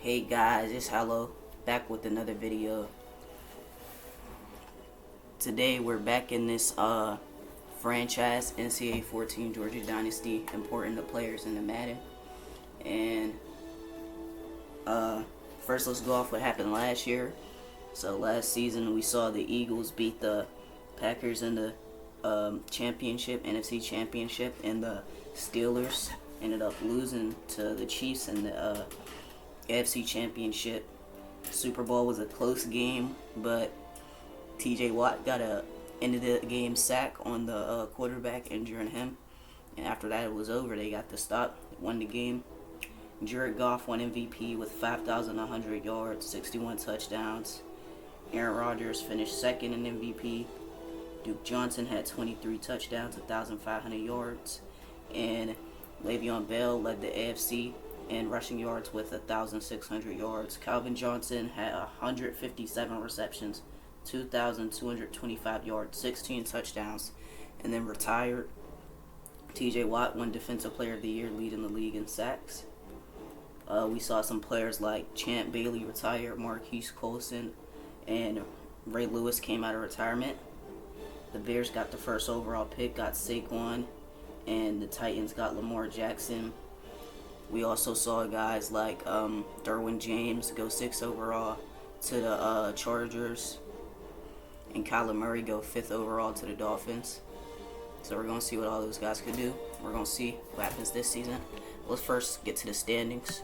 Hey guys, it's Hello, back with another video. Today we're back in this franchise, Ncaa 14 Georgia Dynasty, importing the players into Madden. And first let's go off what happened last year. So last season we saw the Eagles beat the Packers in the championship, NFC championship, and the Steelers ended up losing to the Chiefs in the AFC Championship. Superbowl was a close game, but TJ Watt got a end of the game sack on the quarterback, injuring him. And after that, it was over. They got the stop, won the game. Jared Goff won MVP with 5,100 yards, 61 touchdowns. Aaron Rodgers finished second in MVP. Duke Johnson had 23 touchdowns, 1,500 yards. And Le'Veon Bell led the AFC in rushing yards with 1,600 yards. Calvin Johnson had 157 receptions, 2,225 yards, 16 touchdowns, and then retired. TJ Watt won Defensive Player of the Year, leading the league in sacks. We saw some players like Champ Bailey retire, Marquise Colson, and Ray Lewis came out of retirement. The Bears got the first overall pick, got Saquon, and the Titans got Lamar Jackson. We also saw guys like Derwin James go 6th overall to the Chargers, and Kyler Murray go 5th overall to the Dolphins. So we're going to see what all those guys could do. We're going to see what happens this season. Let's first get to the standings.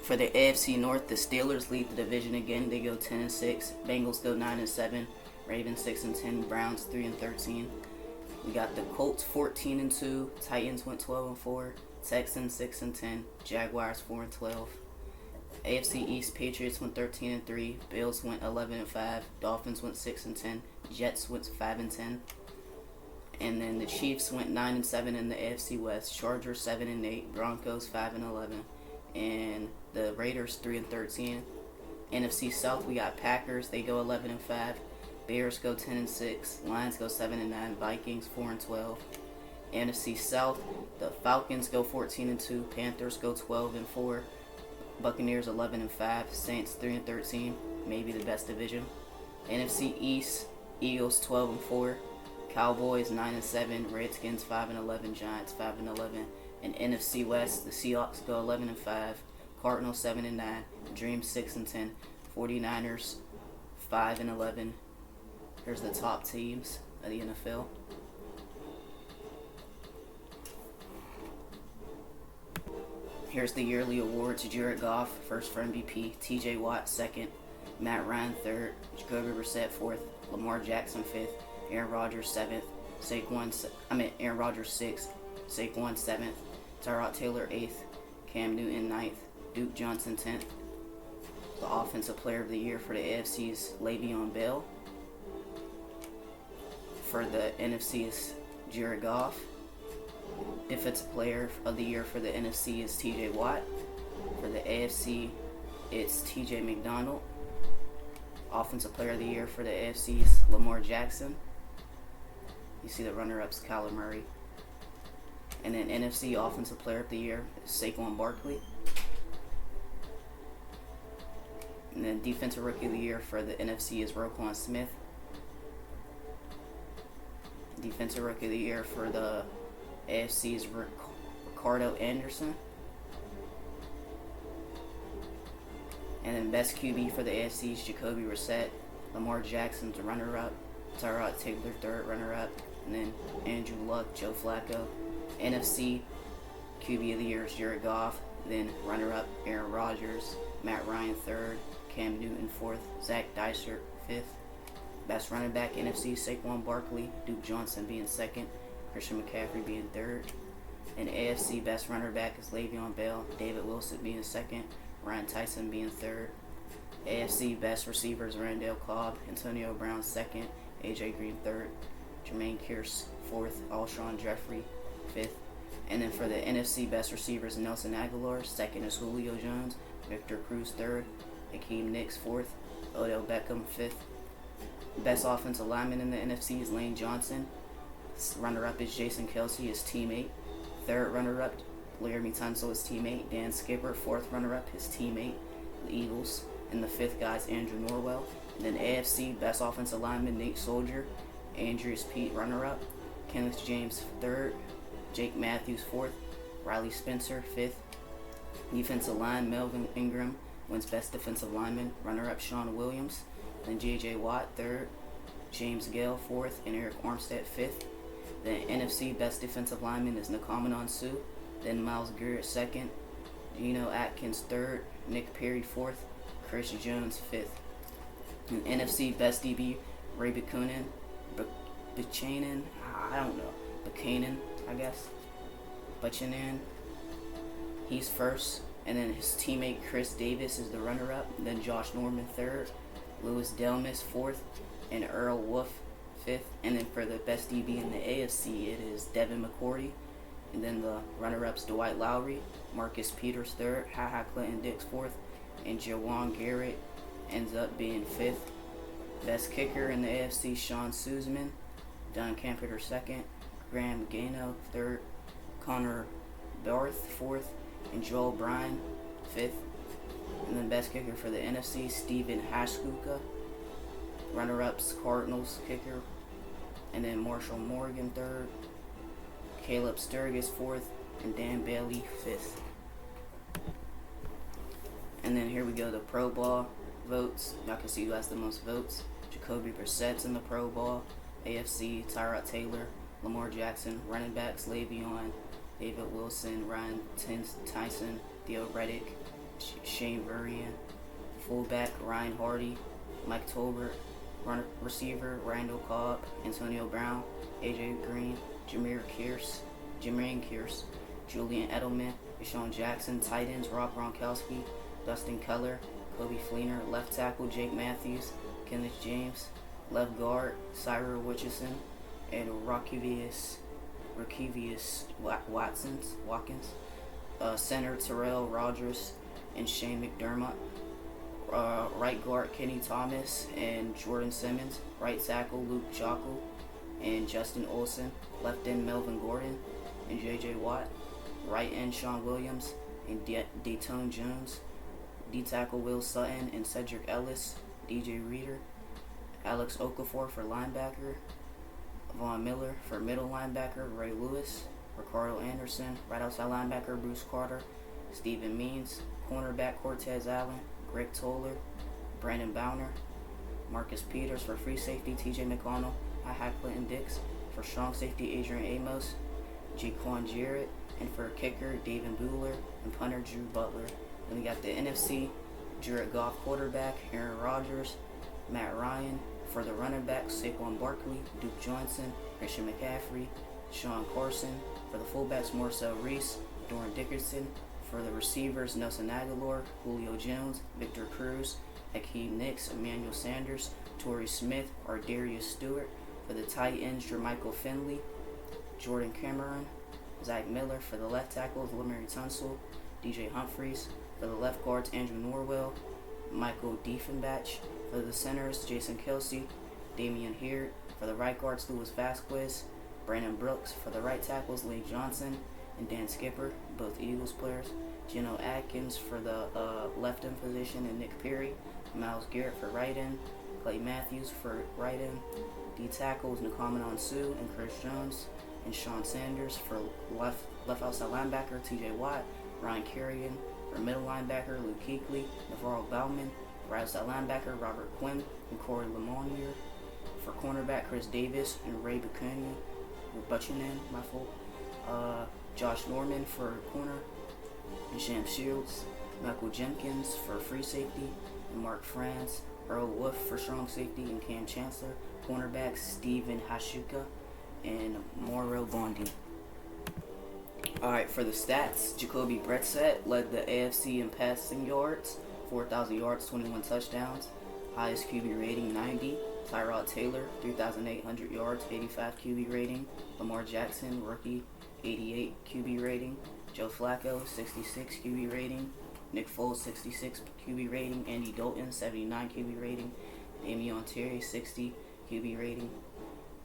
For the AFC North, the Steelers lead the division again. They go 10-6. Bengals go 9-7. Ravens 6-10. Browns 3-13. We got the Colts 14-2. Titans went 12-4. Texans 6-10. Jaguars 4-12. AFC East, Patriots went 13-3. Bills went 11-5. Dolphins went 6-10. Jets went 5-10. And then the Chiefs went 9-7 in the AFC West. Chargers 7-8. Broncos 5-11. And the Raiders 3-13. NFC South, we got Packers. They go 11-5. Bears go 10-6. Lions go 7-9. Vikings 4-12. NFC South, the Falcons go 14-2. Panthers go 12-4. Buccaneers 11-5. Saints 3-13. Maybe the best division. NFC East, Eagles 12-4. Cowboys 9-7. Redskins 5-11. Giants 5-11. And NFC West, the Seahawks go 11-5. Cardinals 7-9. Dreams 6-10. 49ers 5-11. Here's the top teams of the NFL. Here's the yearly awards. Jared Goff, first for MVP. TJ Watt, second. Matt Ryan, third. Jacoby Brissett, fourth. Lamar Jackson, fifth. Aaron Rodgers, seventh. Aaron Rodgers, sixth. Saquon, seventh. Tyrod Taylor, eighth. Cam Newton, ninth. Duke Johnson, 10th. The Offensive Player of the Year for the AFC is Le'Veon Bell. For the NFC is Jared Goff. Defensive Player of the Year for the NFC is TJ Watt. For the AFC, it's TJ McDonald. Offensive Player of the Year for the AFC is Lamar Jackson. You see the runner-ups, Kyler Murray. And then NFC Offensive Player of the Year is Saquon Barkley. And then Defensive Rookie of the Year for the NFC is Roquan Smith. Defensive Rookie of the Year for the AFC is Ricardo Anderson. And then best QB for the AFC is Jacoby Brissett. Lamar Jackson's runner-up. Tyrod Taylor, third runner-up. And then Andrew Luck, Joe Flacco. NFC QB of the Year is Jared Goff. Then runner-up Aaron Rodgers. Matt Ryan, third. Cam Newton, fourth. Zach Dysert, fifth. Best running back, NFC, Saquon Barkley. Duke Johnson being second. Christian McCaffrey being third. And AFC best runner back is Le'Veon Bell. David Wilson being second. Ryan Tyson being third. AFC best receivers, Randall Cobb. Antonio Brown second. AJ Green third. Jermaine Kearse fourth. Alshon Jeffrey fifth. And then for the NFC best receivers, Nelson Aguilar. Second is Julio Jones. Victor Cruz third. Hakeem Nicks fourth. Odell Beckham fifth. Best offensive lineman in the NFC is Lane Johnson. Runner-up is Jason Kelsey, his teammate. Third runner-up, Laramie Tunsil, his teammate. Dan Skipper, fourth runner-up, his teammate. the Eagles. And the fifth guy is Andrew Norwell. And then AFC, best offensive lineman, Nate Soldier. Andrews Pete, runner-up. Kenneth James, third. Jake Matthews, fourth. Riley Spencer, fifth. Defensive line, Melvin Ingram wins best defensive lineman. Runner-up, Sean Williams. Then J.J. Watt, third. James Gale, fourth. And Eric Armstead, fifth. Then NFC, best defensive lineman is Ncaa Sue. Then Myles Garrett, second. Geno Atkins, third. Nick Perry, fourth. Chris Jones, fifth. And NFC, best DB, Ray Buchanan. Buchanan, I guess. Buchanan. He's first. And then his teammate Chris Davis is the runner-up. Then Josh Norman, third. Louis Delmas, fourth. And Earl Wolf, fifth. And then for the best DB in the AFC, it is Devin McCourty. And then the runner-ups, Dwight Lowry, Marcus Peters, third. Clinton Dix, fourth. And Jawan Garrett ends up being fifth. Best kicker in the AFC, Sean Suzman. Don Campeter, second. Graham Gano, third. Connor Barth, fourth. And Joel Bryan, fifth. And then best kicker for the NFC, Stephen Hashkuka. Runner-ups, Cardinals kicker. And then Marshall Morgan, third. Caleb Sturgis, fourth. And Dan Bailey, fifth. And then here we go, the Pro Bowl votes. Y'all can see who has the most votes. Jacoby Brissett's in the Pro Bowl. AFC, Tyrod Taylor, Lamar Jackson. Running backs, Le'Veon, David Wilson, Ryan Tyson, Theo Reddick, Shane Verrier. Fullback, Ryan Hardy, Mike Tolbert. Receiver, Randall Cobb, Antonio Brown, AJ Green, Jameer Kearse, Julian Edelman, Deshaun Jackson. Tight ends, Rob Gronkowski, Dustin Keller, Kobe Fleener. Left tackle, Jake Matthews, Kenneth James. Left guard, Cyril Richardson, and Rakevius Watkins. Center, Terrell Rogers and Shane McDermott. Right guard, Kenny Thomas and Jordan Simmons. Right tackle, Luke Joeckel and Justin Olsen. Left end, Melvin Gordon and J.J. Watt. Right end, Sean Williams and Dayton Jones. D tackle, Will Sutton and Cedric Ellis. DJ Reader. Alex Okafor for linebacker. Von Miller for middle linebacker. Ray Lewis. Ricardo Anderson. Right outside linebacker, Bruce Carter. Steven Means. Cornerback, Cortez Allen. Greg Toller. Brandon Bowner. Marcus Peters for free safety, TJ McConnell. Clinton Dix. For strong safety, Adrian Amos. Jaquan Jarrett. And for kicker, David Buehler. And punter, Drew Butler. Then we got the NFC, Jared Goff quarterback, Aaron Rodgers, Matt Ryan. For the running backs, Saquon Barkley, Duke Johnson, Christian McCaffrey, Sean Carson. For the fullbacks, Marcel Reese, Doran Dickerson. For the receivers, Nelson Aguilar, Julio Jones, Victor Cruz, Hakeem Nicks, Emmanuel Sanders, Torrey Smith, or Darius Stewart. For the tight ends, Jermichael Finley, Jordan Cameron, Zach Miller. For the left tackles, Lamary Tunsil, DJ Humphries. For the left guards, Andrew Norwell, Michael Diefenbach. For the centers, Jason Kelsey, Damian Heard. For the right guards, Louis Vasquez, Brandon Brooks. For the right tackles, Lee Johnson and Dan Skipper, both Eagles players. Geno Atkins for the left end position, and Nick Perry. Myles Garrett for right end. Clay Matthews for right end. D tackles, Ncaa Sue and Chris Jones. And Sean Sanders for left outside linebacker, TJ Watt. Ryan Kerrigan. For middle linebacker, Luke Kuechly, Navarro Bowman. Right outside linebacker, Robert Quinn and Corey Lemonnier. For cornerback, Chris Davis and Ray Buchanan. Josh Norman for corner. And Sham Shields. Michael Jenkins for free safety. And Mark Franz. Earl Wolf for strong safety. And Cam Chancellor. Cornerbacks, Stephen Hashuka and Mauro Bondi. Alright, for the stats, Jacoby Brissett led the AFC in passing yards, 4,000 yards, 21 touchdowns. Highest QB rating, 90. Tyrod Taylor, 3,800 yards, 85 QB rating. Lamar Jackson, rookie, 88 QB rating. Joe Flacco, 66 QB rating. Nick Foles, 66 QB rating. Andy Dalton, 79 QB rating. Damian Terry, 60 QB rating.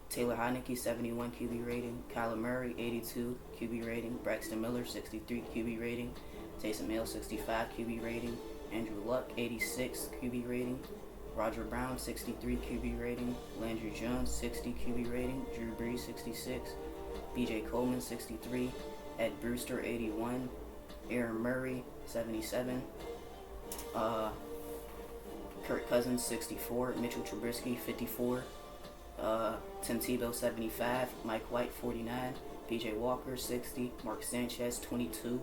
Taylor Heineke, 71 QB rating. Kyler Murray, 82 QB rating. Braxton Miller, 63 QB rating. Taysom Hill, 65 QB rating. Andrew Luck, 86 QB rating. Roger Brown, 63 QB rating. Landry Jones, 60 QB rating. Drew Brees, 66. BJ Coleman, 63. Ed Brewster, 81. Aaron Murray, 77. Kirk Cousins, 64. Mitchell Trubisky, 54. Tim Tebow, 75. Mike White, 49. PJ Walker, 60. Mark Sanchez, 22.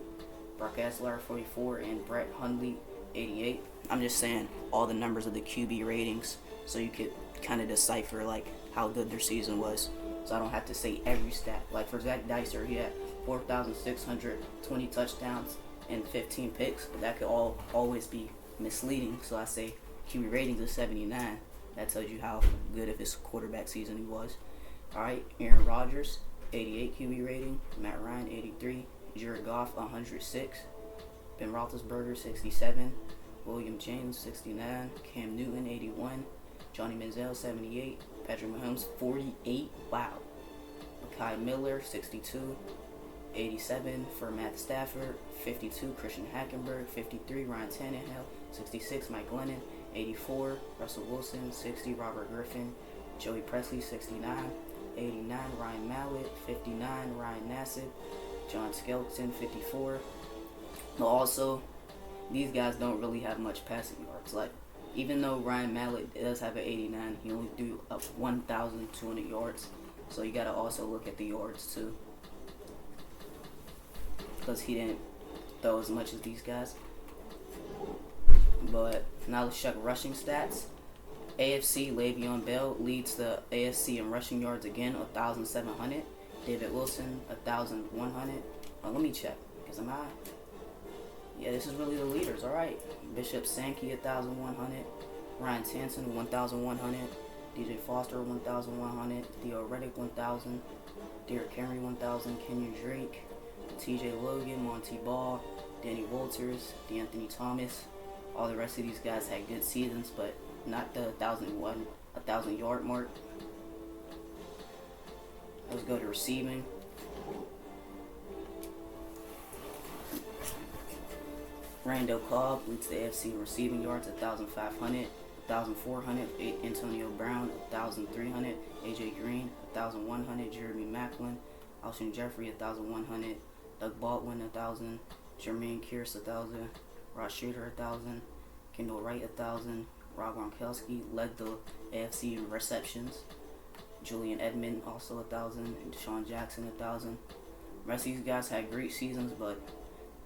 Brock Osweiler, 44. And Brett Hundley, 88. I'm just saying all the numbers of the QB ratings so you could kind of decipher like how good their season was. So I don't have to say every stat. Like for Zach Dicer, he had 4,620 touchdowns and 15 picks, but that could always be misleading. So I say QB ratings of 79. That tells you how good of his quarterback season he was. All right, Aaron Rodgers, 88 QB rating. Matt Ryan, 83. Jared Goff, 106. Ben Roethlisberger, 67. William James, 69. Cam Newton, 81. Johnny Manziel, 78. Patrick Mahomes, 48. Wow. Mekhi Miller, 62. 87 for Matt Stafford. 52, Christian Hackenberg. 53, Ryan Tannehill. 66, Mike Glennon. 84, Russell Wilson. 60, Robert Griffin. Joey Presley, 69. 89, Ryan Mallett. 59, Ryan Nassib. John Skelton, 54. But also, these guys don't really have much passing yards. Like, even though Ryan Mallett does have an 89, he only threw up 1,200 yards. So you gotta also look at the yards too, because he didn't throw as much as these guys. But now let's check rushing stats. AFC, Le'Veon Bell leads the AFC in rushing yards again, 1,700. David Wilson, 1,100. Let me check, because am I? Yeah, this is really the leaders. All right. Bishop Sankey, 1,100. Ryan Tansen, 1,100. DJ Foster, 1,100. Theo Reddick, 1,000. Derrick Henry, 1,000. Kenyon Drake, TJ Logan, Monty Ball, Danny Walters, DeAnthony Thomas. All the rest of these guys had good seasons, but not the 1,000 yard mark. Let's go to receiving. Randall Cobb leads the AFC in receiving yards, 1,500. 1,400, Antonio Brown, 1,300. AJ Green, 1,100. Jeremy Maclin, Alshon Jeffrey, 1,100. Doug Baldwin, 1,000. Jermaine Kearse, 1,000. Ross Shooter, 1,000. Kendall Wright, 1,000. Rob Gronkowski led the AFC in receptions. Julian Edmond, also 1,000. And Deshaun Jackson, 1,000. The rest of these guys had great seasons, but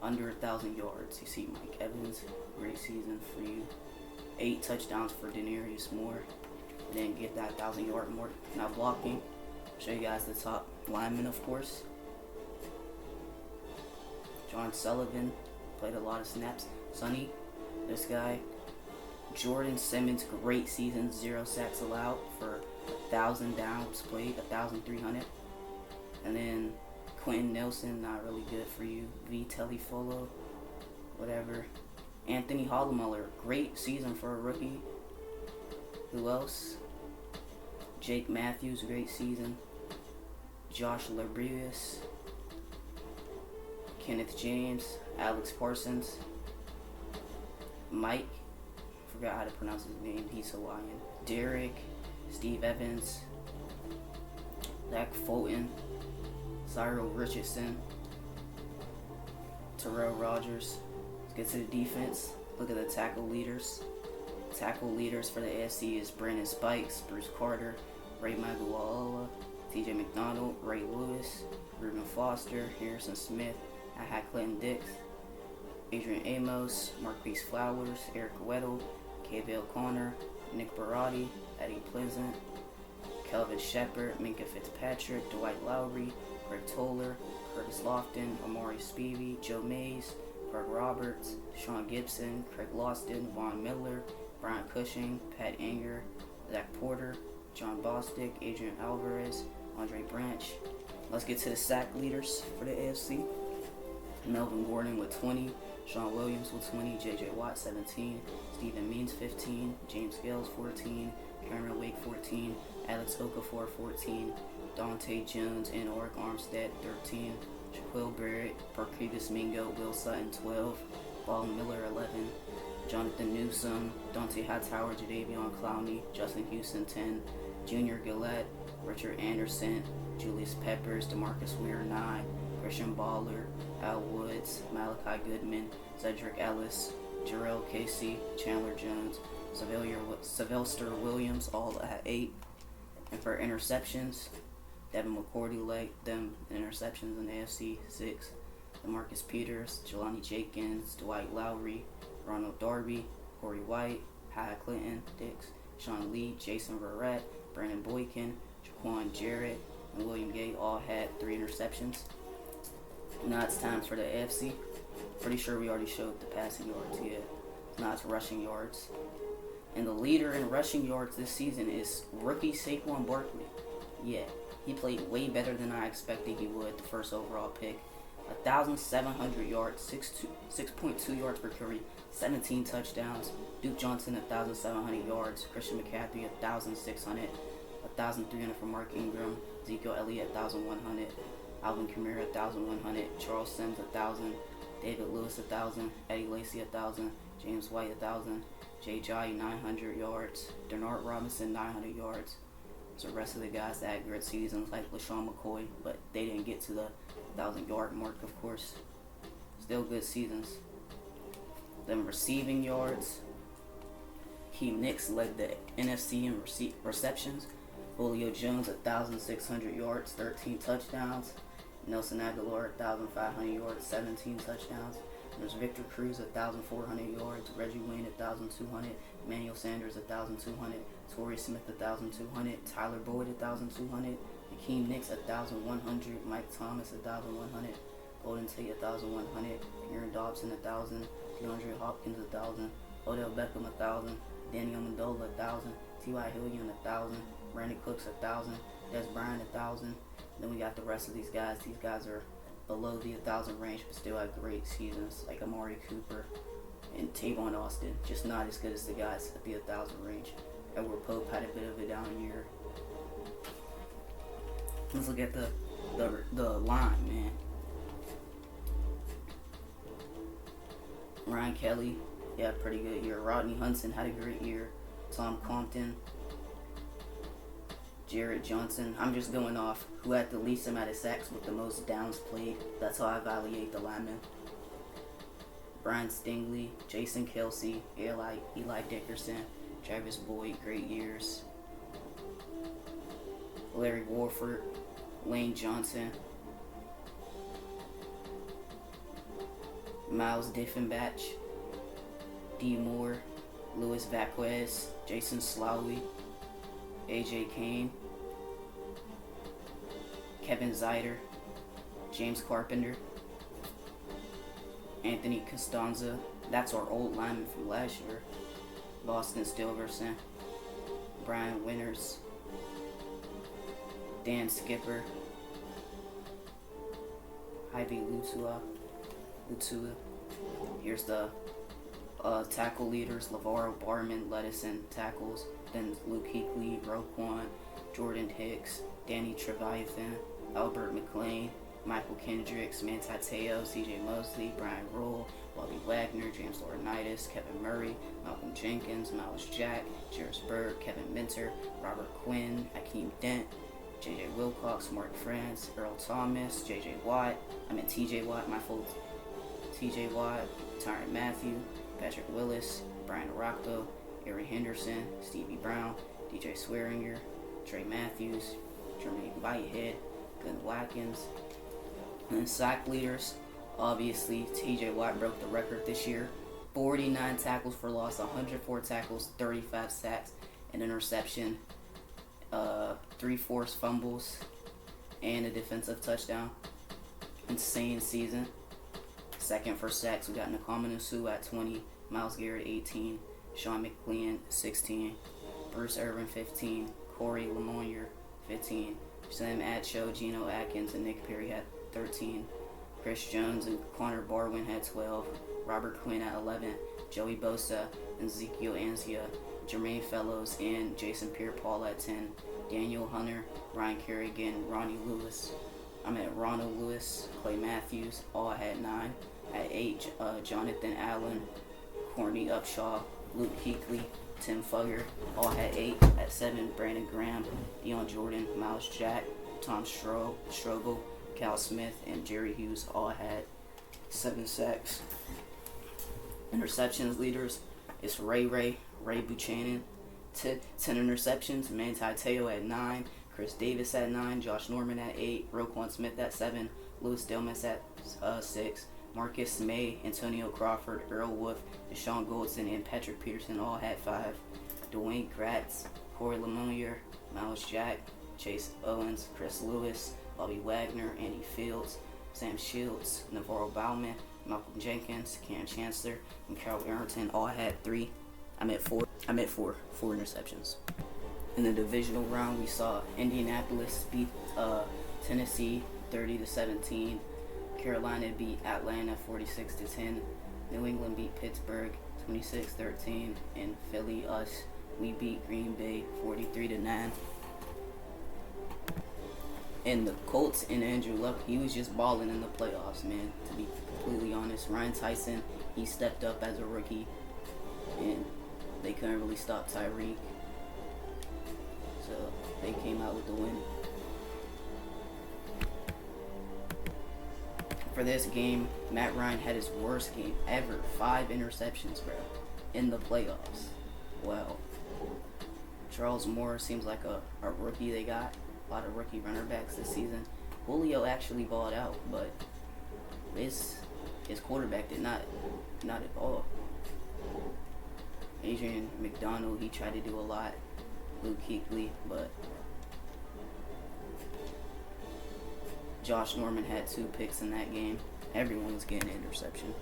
under 1,000 yards. You see Mike Evans, great season for you. 8 touchdowns for Denarius Moore. And then get that 1,000 yard mark. Now blocking. Show you guys the top linemen, of course. John Sullivan played a lot of snaps. Sonny, this guy. Jordan Simmons, great season, 0 sacks allowed for 1,000 downs played, 1,300. And then Quentin Nelson, not really good for you. V. Telefolo, whatever. Anthony Hollomuller, great season for a rookie. Who else? Jake Matthews, great season. Josh Labrius. Kenneth James. Alex Parsons. Mike, forgot how to pronounce his name, he's Hawaiian. Derek. Steve Evans. Zach Fulton. Cyril Richardson. Terrell Rogers. Let's get to the defense. Look at the tackle leaders. Tackle leaders for the AFC is Brandon Spikes, Bruce Carter, Ray Maguala, TJ McDonald, Ray Lewis, Reuben Foster, Harrison Smith, Aha Clinton Dix, Adrian Amos, Marquise Flowers, Eric Weddle, Cavale Connor, Nick Barotti, Eddie Pleasant, Kelvin Shepard, Minka Fitzpatrick, Dwight Lowry, Greg Toller, Curtis Lofton, Amari Spivey, Joe Mays, Greg Roberts, Sean Gibson, Craig Loston, Von Miller, Brian Cushing, Pat Anger, Zach Porter, John Bostic, Adrian Alvarez, Andre Branch. Let's get to the sack leaders for the AFC. Melvin Gordon with 20, Sean Williams with 20, J.J. Watt 17, Stephen Means 15, James Gales 14, Cameron Wake 14, Alex Okafor 14, Dante Jones and Oric Armstead 13, Shaquille Barrett, Parkevis Mingo, Will Sutton 12, Ball Miller 11, Jonathan Newsom, Dante Hightower, Jadeveon Clowney, Justin Houston 10, Junior Gillette, Richard Anderson, Julius Peppers, DeMarcus Weir 9, Christian Baller, Al Woods, Malachi Goodman, Cedric Ellis, Jarrell Casey, Chandler Jones, Sylvester Williams, all at 8. And for interceptions, Devin McCourty led them interceptions in the AFC 6. DeMarcus Peters, Jelani Jenkins, Dwight Lowry, Ronald Darby, Corey White, High Clinton, Dix, Sean Lee, Jason Verrett, Brandon Boykin, Jaquan Jarrett, and William Gay all had 3 interceptions. Now it's time for the AFC. Pretty sure we already showed the passing yards here. Now it's rushing yards. And the leader in rushing yards this season is rookie Saquon Barkley. Yeah, he played way better than I expected he would, the first overall pick. 1,700 yards, 6.2 yards per carry, 17 touchdowns. Duke Johnson, 1,700 yards. Christian McCaffrey, 1,600. 1,300 for Mark Ingram. Ezekiel Elliott, 1,100. Alvin Kamara, 1,100. Charles Sims, 1,000. David Lewis, 1,000. Eddie Lacy, 1,000. James White, 1,000. Jay Jai, 900 yards. Denard Robinson, 900 yards. So the rest of the guys that had great seasons, like LaShawn McCoy, but they didn't get to the 1,000-yard mark, of course. Still good seasons. Then receiving yards. Hakeem Nicks led the NFC in receptions. Julio Jones, 1,600 yards, 13 touchdowns. Nelson Aguilar, 1,500 yards, 17 touchdowns. There's Victor Cruz, 1,400 yards. Reggie Wayne, 1,200. Emmanuel Sanders, 1,200. Torrey Smith, 1,200. Tyler Boyd, 1,200. Hakeem Nicks, 1,100. Mike Thomas, 1,100. Golden Tate, 1,100. Aaron Dobson, 1,000. DeAndre Hopkins, 1,000. Odell Beckham, 1,000. Danny Amendola, 1,000. T.Y. Hillian, 1,000. Brandon Cooks, 1,000. Des Bryant, 1,000. Then we got the rest of these guys. These guys are below the 1,000 range, but still have great seasons, like Amari Cooper and Tavon Austin. Just not as good as the guys at the 1,000 range. Edward Pope had a bit of a down year. Let's look at the line, man. Ryan Kelly, yeah, pretty good year. Rodney Hudson had a great year. Tom Compton, Jarrett Johnson. I'm just going off who had the least amount of sacks with the most downs played. That's how I evaluate the linemen. Brian Stingley, Jason Kelsey, Eli Dickerson, Travis Boyd, great years. Larry Warford, Lane Johnson, Miles Diffenbach, D. Moore, Louis Vaquez, Jason Slowey, AJ Kane, Kevin Zeider, James Carpenter, Anthony Costanza. That's our old lineman from last year. Boston Stilverson, Brian Winters, Dan Skipper, Ivy Lutua. Here's the tackle leaders: LeVar Barman led us in tackles. Then Luke Kuechly, Roquan, Jordan Hicks, Danny Trevathan, Albert McLean, Michael Kendricks, Manti Te'o, C.J. Mosley, Brian Rule, Bobby Wagner, James Laurinaitis, Kevin Murray, Malcolm Jenkins, Miles Jack, Jarvis Berg, Kevin Minter, Robert Quinn, Akeem Dent, J.J. Wilcox, Mark France, Earl Thomas, T.J. Watt, my fault, T.J. Watt, Tyrann Mathieu, Patrick Willis, Brian Arocco, Aaron Henderson, Stevie Brown, DJ Swearinger, Trey Matthews, Jermaine Whitehead, Glenn Watkins. And then sack leaders, obviously T.J. Watt broke the record this year. 49 tackles for loss, 104 tackles, 35 sacks, an interception, 3 forced fumbles, and a defensive touchdown. Insane season. Second for sacks, we got Ncaa Nsu at 20, Myles Garrett 18, Sean McLean 16, Bruce Irvin 15, Corey Lemonnier 15, Sam Acho, Geno Atkins, and Nick Perry had 13. Chris Jones and Connor Barwin had 12. Robert Quinn at 11. Joey Bosa and Ezekiel Anzia. Jermaine Fellows and Jason Pierre-Paul at 10. Daniel Hunter, Ryan Kerrigan, Ronald Lewis, Clay Matthews, all had 9. At 8, Jonathan Allen, Courtney Upshaw, Luke Kuechly, Tim Fugger all had 8. At 7, Brandon Graham, Deion Jordan, Miles Jack, Tom Strobel, Cal Smith, and Jerry Hughes all had 7 sacks. Interceptions leaders is Ray Buchanan, 10 interceptions. Manti Te'o at 9, Chris Davis at 9, Josh Norman at 8, Roquan Smith at 7, Louis Delmas at 6, Marcus May, Antonio Crawford, Earl Wolf, Deshaun Goldson, and Patrick Peterson all had 5. Dwayne Gratz, Corey Lemoyer, Miles Jack, Chase Owens, Chris Lewis, Bobby Wagner, Andy Fields, Sam Shields, Navarro Bowman, Malcolm Jenkins, Karen Chancellor, and Carl Arrington all had 4 interceptions. In the divisional round, we saw Indianapolis beat Tennessee 30-17. Carolina beat Atlanta 46-10. New England beat Pittsburgh 26-13. And Philly, we beat Green Bay 43-9. And the Colts and Andrew Luck, he was just balling in the playoffs, man, to be completely honest. Ryan Tyson, he stepped up as a rookie, and they couldn't really stop Tyreek. So they came out with the win. For this game, Matt Ryan had his worst game ever. 5 interceptions, bro, in the playoffs. Wow. Charles Moore seems like a rookie they got. A lot of rookie running backs this season. Julio actually balled out, but his quarterback did not at all. Adrian McDonald, he tried to do a lot. Luke Kuechly, but Josh Norman had 2 picks in that game. Everyone was getting an interception.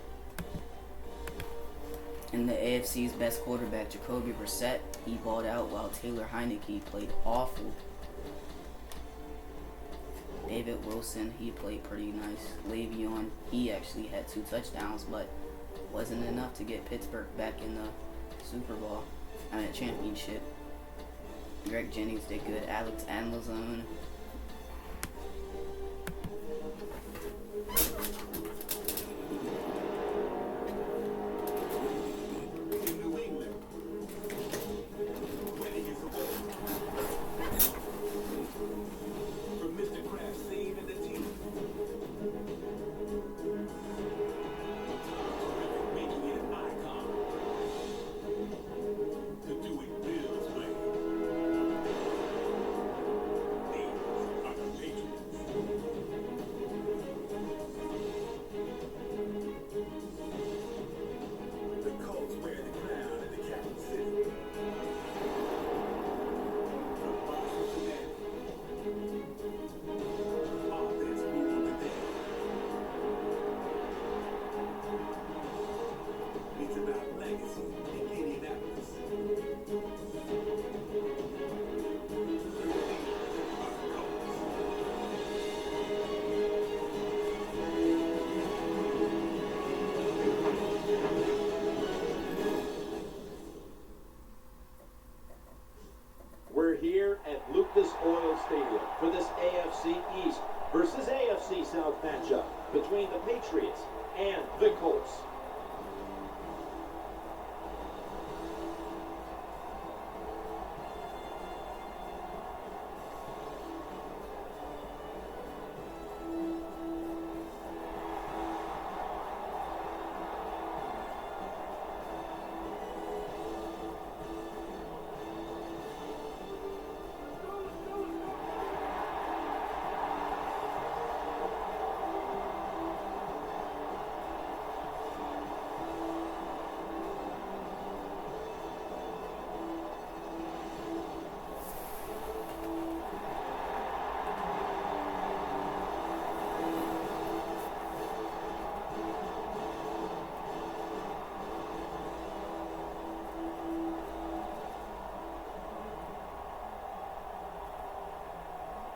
And the AFC's best quarterback, Jacoby Brissett, he balled out while Taylor Heineke played awful. David Wilson, he played pretty nice. Le'Veon, he actually had 2 touchdowns, but wasn't enough to get Pittsburgh back in the Superbowl, championship. Greg Jennings did good. Alex Anzalone. Oil Stadium for this AFC East versus AFC South matchup between the Patriots and the Colts.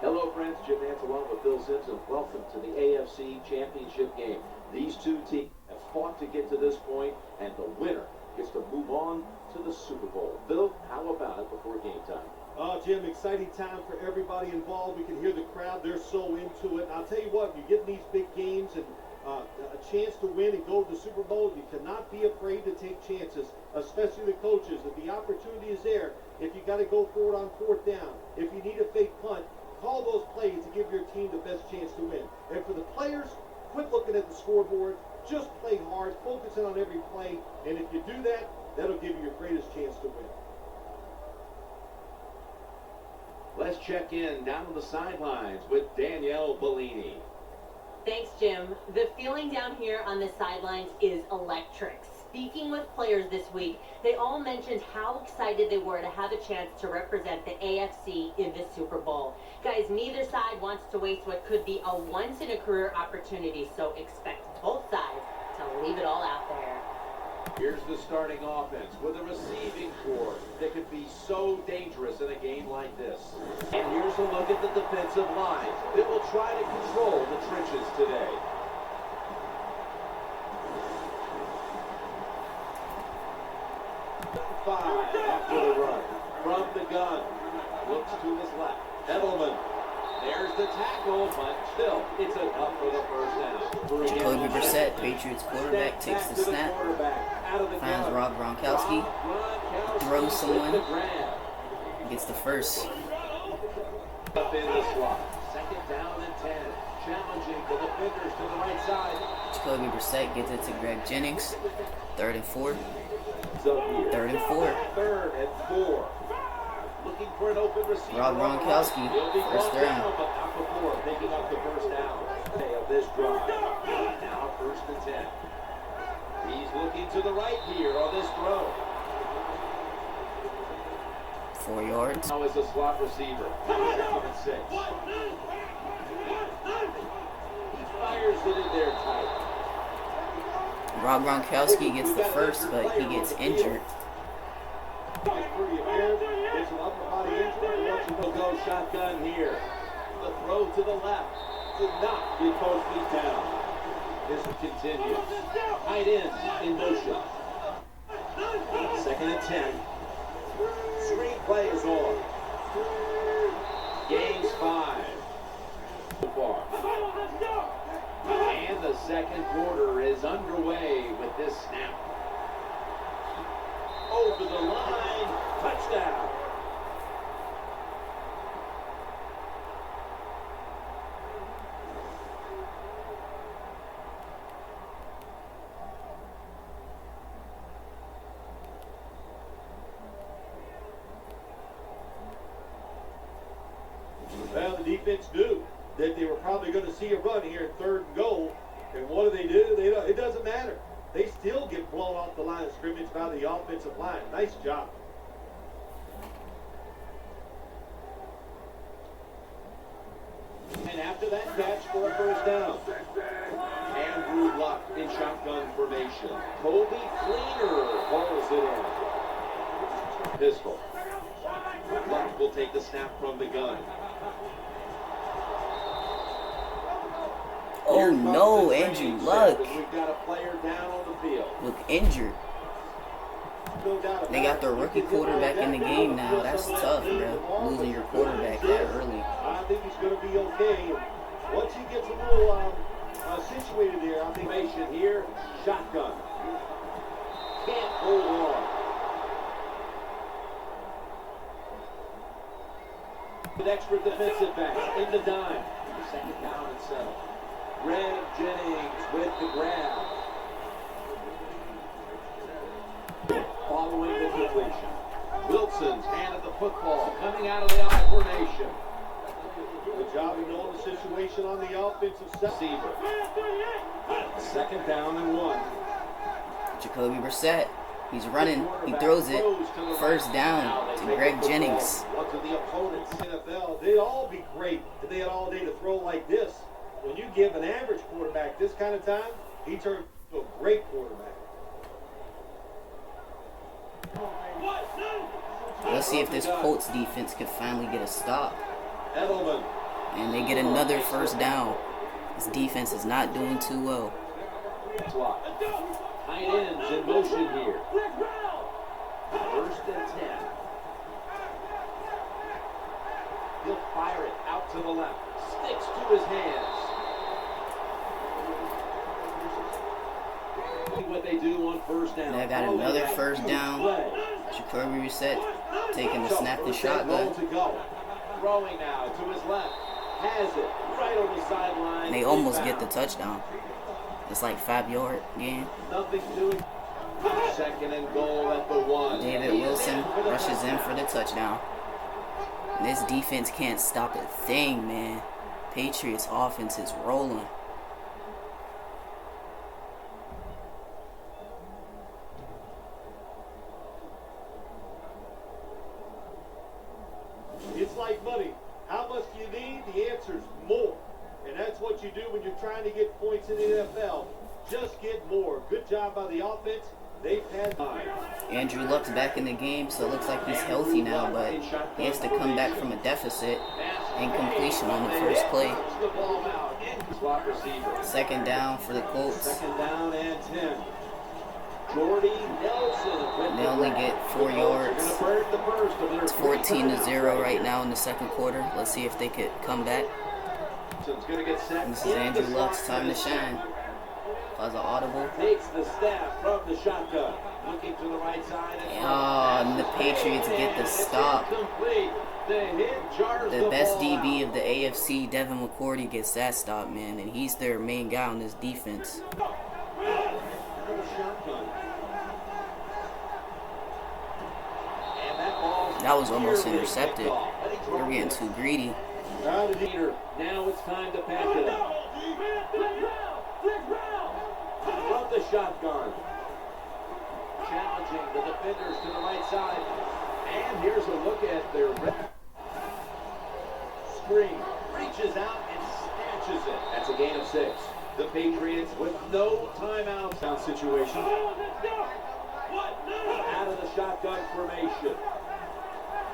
Hello friends, Jim Nance along with Bill Sims, and welcome to the AFC Championship game. These two teams have fought to get to this point, and the winner gets to move on to the Super Bowl. Bill, how about it before game time? Jim, exciting time for everybody involved. We can hear the crowd. They're so into it. I'll tell you what, you get in these big games and a chance to win and go to the Super Bowl, you cannot be afraid to take chances, especially the coaches. If the opportunity is there, if you got to go for it on fourth down, if you need a fake punt, call those plays to give your team the best chance to win. And for the players, quit looking at the scoreboard. Just play hard, focus in on every play, and if you do that, that'll give you your greatest chance to win. Let's check in down on the sidelines with Danielle Bellini. Thanks, Jim. The feeling down here on the sidelines is electric. Speaking with players this week, they all mentioned how excited they were to have a chance to represent the AFC in the Super Bowl. Guys, neither side wants to waste what could be a once-in-a-career opportunity, so expect both sides to leave it all out there. Here's the starting offense with a receiving corps that could be so dangerous in a game like this. And here's a look at the defensive line that will try to control the trenches today. Five after the run. From the gun. Looks to his left. Edelman. There's the tackle, but still, it's enough for the first down. Jacoby Brissett, Patriots quarterback, takes the snap, finds Rob Gronkowski, throws someone, gets the first. Up in the slot. Second down and 10. Challenging the defenders to the right side. Jacoby Brissett gets it to Greg Jennings. 3rd and 4. So here. 3rd and 4. 3rd and 4. Looking for an open receiver. Rob Gronkowski, first down. But not before picking up the first down of this drive. Now 1st and 10. He's looking to the right here on this throw. 4 yards. Now is a slot receiver. 2nd and 6. He fires it in there tight. Rob Gronkowski gets the first, but he gets injured. We'll go shotgun here. The throw to the left did not get both feet down. This continues. Tight end in motion. 2nd and 10. Screen play is on. Gains 5 so far. And the second quarter is underway with this snap. Over the line. Touchdown. Well, the defense knew that they were probably going to see a run here at 3rd and goal. And what do? It doesn't matter. They still get blown off the line of scrimmage by the offensive line. Nice job. And after that catch for a first down. Andrew Luck in shotgun formation. Kobe Fleener hauls it in. Pistol. Luck will take the snap from the gun. Oh no, Andrew Luck. We've got a player down on the field. Look injured. They got their rookie quarterback in the game now. That's tough, bro. Losing your quarterback that early. I think he's going to be okay. Once he gets a little situated there, I think. Formation here. Shotgun. Can't hold on. With extra defensive backs in the dime. 2nd down and 7. Greg Jennings with the grab. Following the completion. Wilson's hand at the football coming out of the I formation. Good job of knowing the situation on the offensive side. Receiver. 2nd down and 1. Jacoby Brissett. He's running. He throws it. First down to Greg Jennings. One to the opponent's NFL. They'd all be great if they had all day to throw like this. When you give an average quarterback this kind of time, he turns into a great quarterback. Let's see if this Colts defense could finally get a stop. Edelman. And they get another first down. This defense is not doing too well. Tight ends in motion here. 1st and 10. He'll fire it out to the left. Sticks to his hands. Got another first down. Jacoby Reset taking the snap and shotgun. Throwing now to his left. Has it right on the sideline. They almost get the touchdown. It's like 5-yard gain. Nothing doing. Second and goal at the 1. David Wilson rushes in for the touchdown. And this defense can't stop a thing, man. Patriots offense is rolling. It's like money. How much do you need? The answer's more. And that's what you do when you're trying to get points in the NFL. Just get more. Good job by the offense. They've had time. Andrew Luck's back in the game, so it looks like he's healthy now, but he has to come back from a deficit. Incompletion on the first play. Second down for the Colts. Second down and 10. Jordy Nelson. They only get 4 yards. It's 14-0 right now in the second quarter. Let's see if they could come back. And this is Andrew Luck's time to shine. As an audible. Takes the snap from the shotgun. Looking to the right side. And the Patriots get the stop. The best DB of the AFC, Devin McCourty, gets that stop, man. And he's their main guy on this defense. That was almost intercepted. They're getting too greedy. Now it's time to pack it up. From the shotgun. Challenging the defenders to the right side. And here's a look at their screen. Reaches out and snatches it. That's a gain of 6. The Patriots with no timeout down situation. Out of the shotgun formation.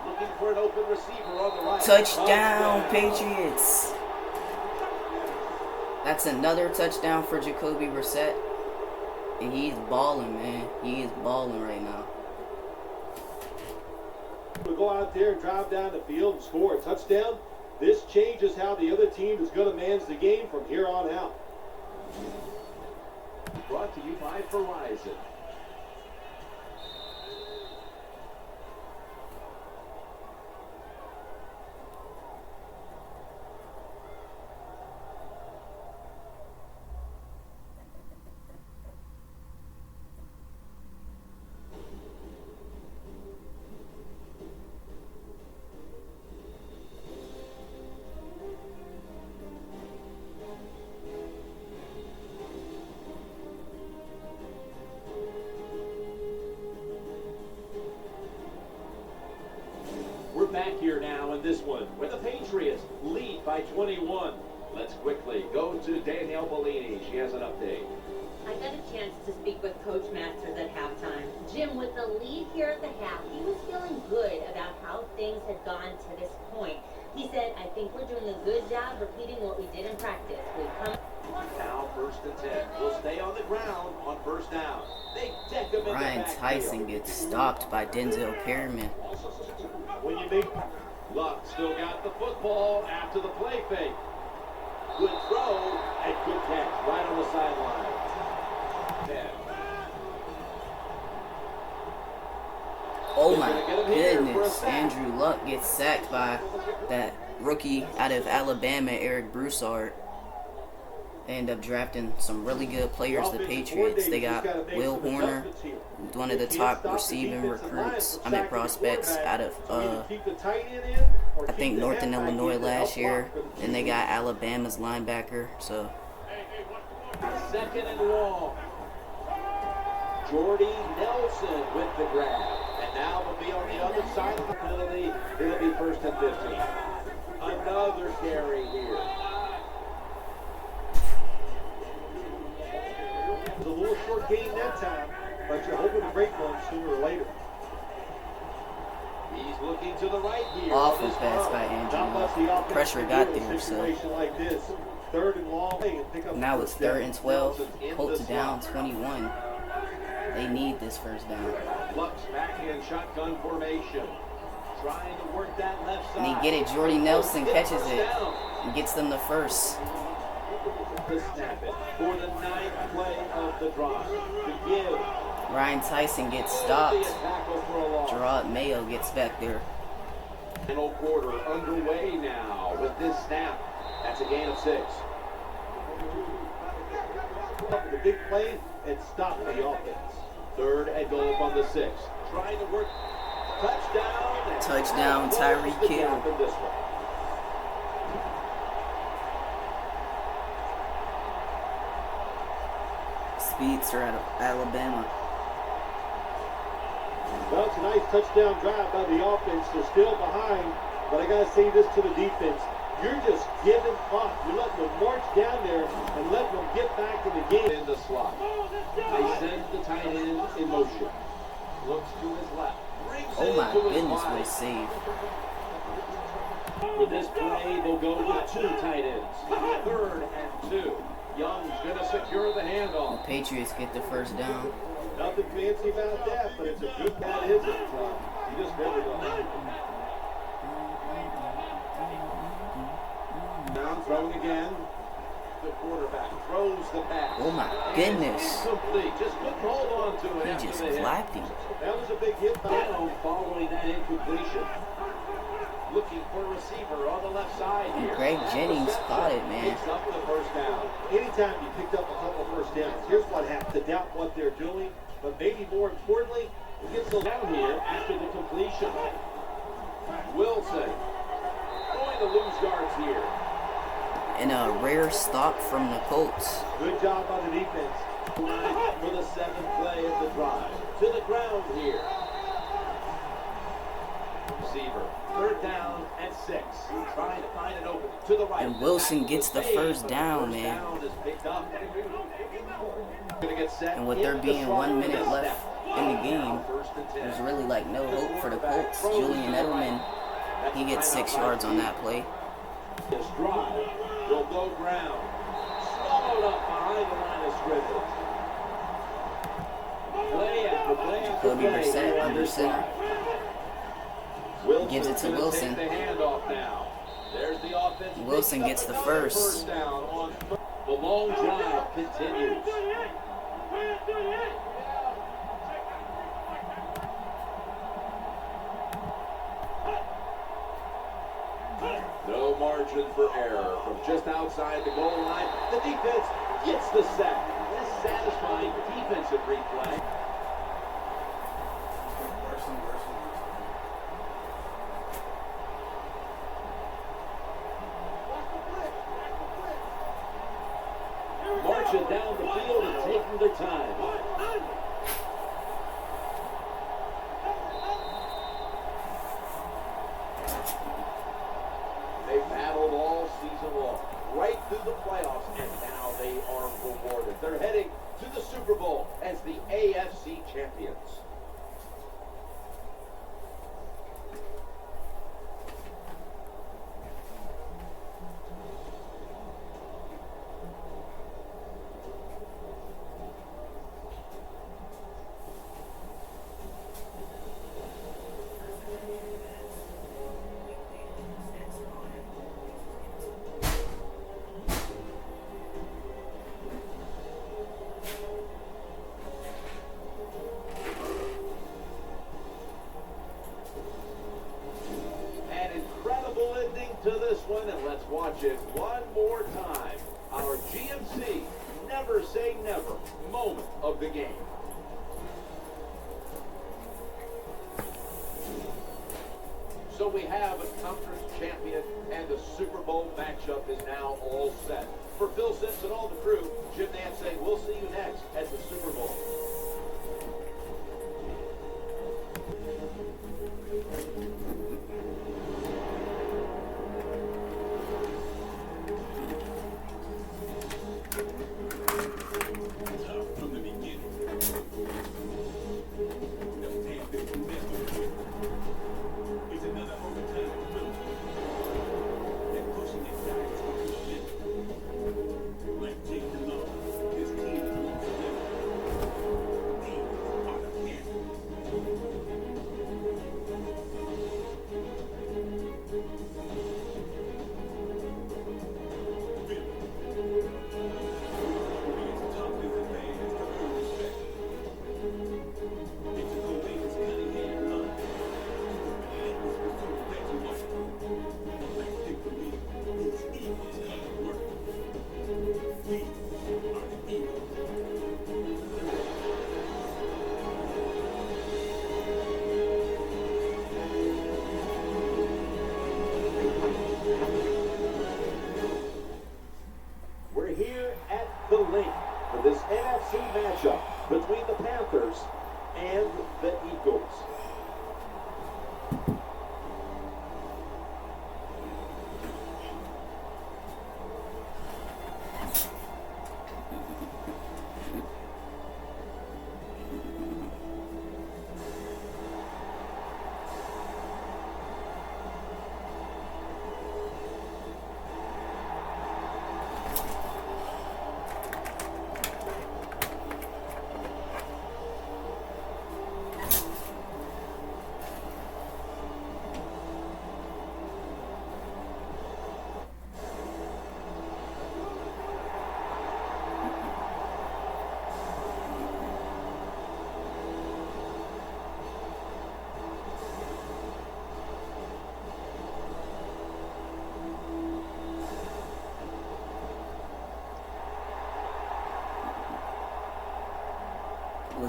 Looking for an open receiver on the right. Touchdown, Patriots. That's another touchdown for Jacoby Brissett. And he's balling, man. He is balling right now. To go out there and drive down the field and score a touchdown, this changes how the other team is going to manage the game from here on out. Brought to you by Verizon. Back here now in this one, where the Patriots lead by 21. Let's quickly go to Danielle Bellini. She has an update. I got a chance to speak with Coach Masters at halftime. Jim, with the lead here at the half, he was feeling good about how things had gone to this point. He said, I think we're doing a good job repeating what we did in practice. We come now 1st and 10. We'll stay on the ground on first down. They deck him in Ryan Tyson gets stopped by Denzel Perryman. When you make Luck still got the football after the play fake. Good throw and good catch right on the sideline. 10. Oh my goodness. Andrew Luck gets sacked by that rookie out of Alabama, Eric Broussard. They end up drafting some really good players, the Patriots. They got Will Horner, who's one of the top receiving recruits, prospects out of, I think, Northern Illinois last year. And they got Alabama's linebacker, so. Second and long. Jordy Nelson with the grab. And now we'll be on the other side of the penalty. It'll be 1st and 15. Another carry here. It was a little short game that time, but you're hoping to break one sooner or later. He's looking to the right here. Awful pass by Andrew. Pressure got there, so. Like this, 3rd and long. Now it's 3rd and 12. Colts down 21. They need this first down. Luck's back in shotgun formation. Trying to work that left side. And he get it. Jordy Nelson catches it and gets them the first. To snap it for the 9th play of the drive. To give Ryan Tyson gets stopped. Tackle for a loss. Gerard Mayo gets back there. Final quarter underway now with this snap. That's a gain of 6. The big play and stop the offense. 3rd and goal from the 6. Trying to work. Touchdown. Touchdown, Tyreek Hill. Speedster out of Alabama. Well, it's a nice touchdown drive by the offense. They're still behind, but I got to say this to the defense. You're just giving up. You're letting them march down there and letting them get back in the game. In the slot. They send the tight end in motion. Looks to his left. Oh my goodness, what a save. For this play, they'll go with 2 tight ends. 3rd and 2. Young's going to secure the handoff. The Patriots get the first down. Nothing fancy about that, but it's a good bat, isn't it? You just never know. Now throwing again. The quarterback throws the pass. Oh my goodness. Incomplete. Just couldn't hold on to it. He after just the hit. clapped him. That was a big hit by Down following that incompletion. Looking for a receiver on the left side here. Greg Jennings caught it, man. Picks up the first down. Anytime you picked up a couple first downs, here's what happens. To doubt what they're doing, but maybe more importantly, it gets the Down here after the completion. Wilson going to lose yards here. And a rare stop from the Colts. good job by the defense. For the 7th play of the drive. To the ground here. Receiver. 3rd down and 6. Trying to find an opening to the right. And Wilson gets the first down, man. Down is picked up. Gonna get set And with there in the being slot 1 with minute a left step. in the game, First and 10. there's really like no hope for the Colts. Julian Edelman, he gets 6 yards on that play. This drive will go ground. Swallowed up behind the line of scrimmage. Play after play after Jacoby play. Brissett under center. Gives it to Wilson's Wilson. gonna take the handoff now. There's the offense. Wilson Picks gets up the another first. down on the long drive continues. No margin for error from just outside the goal line. The defense gets the sack. This satisfying defensive replay. Marching down the field and taking their time. They battled all season long, right through the playoffs, and now they are rewarded. They're heading to the Super Bowl as the AFC champions. To this one, and let's watch it one more time. Our GMC never say never moment of the game. So we have a conference champion, and the Super Bowl matchup is now all set. For Phil Simpson, all the crew, Jim Nance saying we'll see you next at the Super Bowl.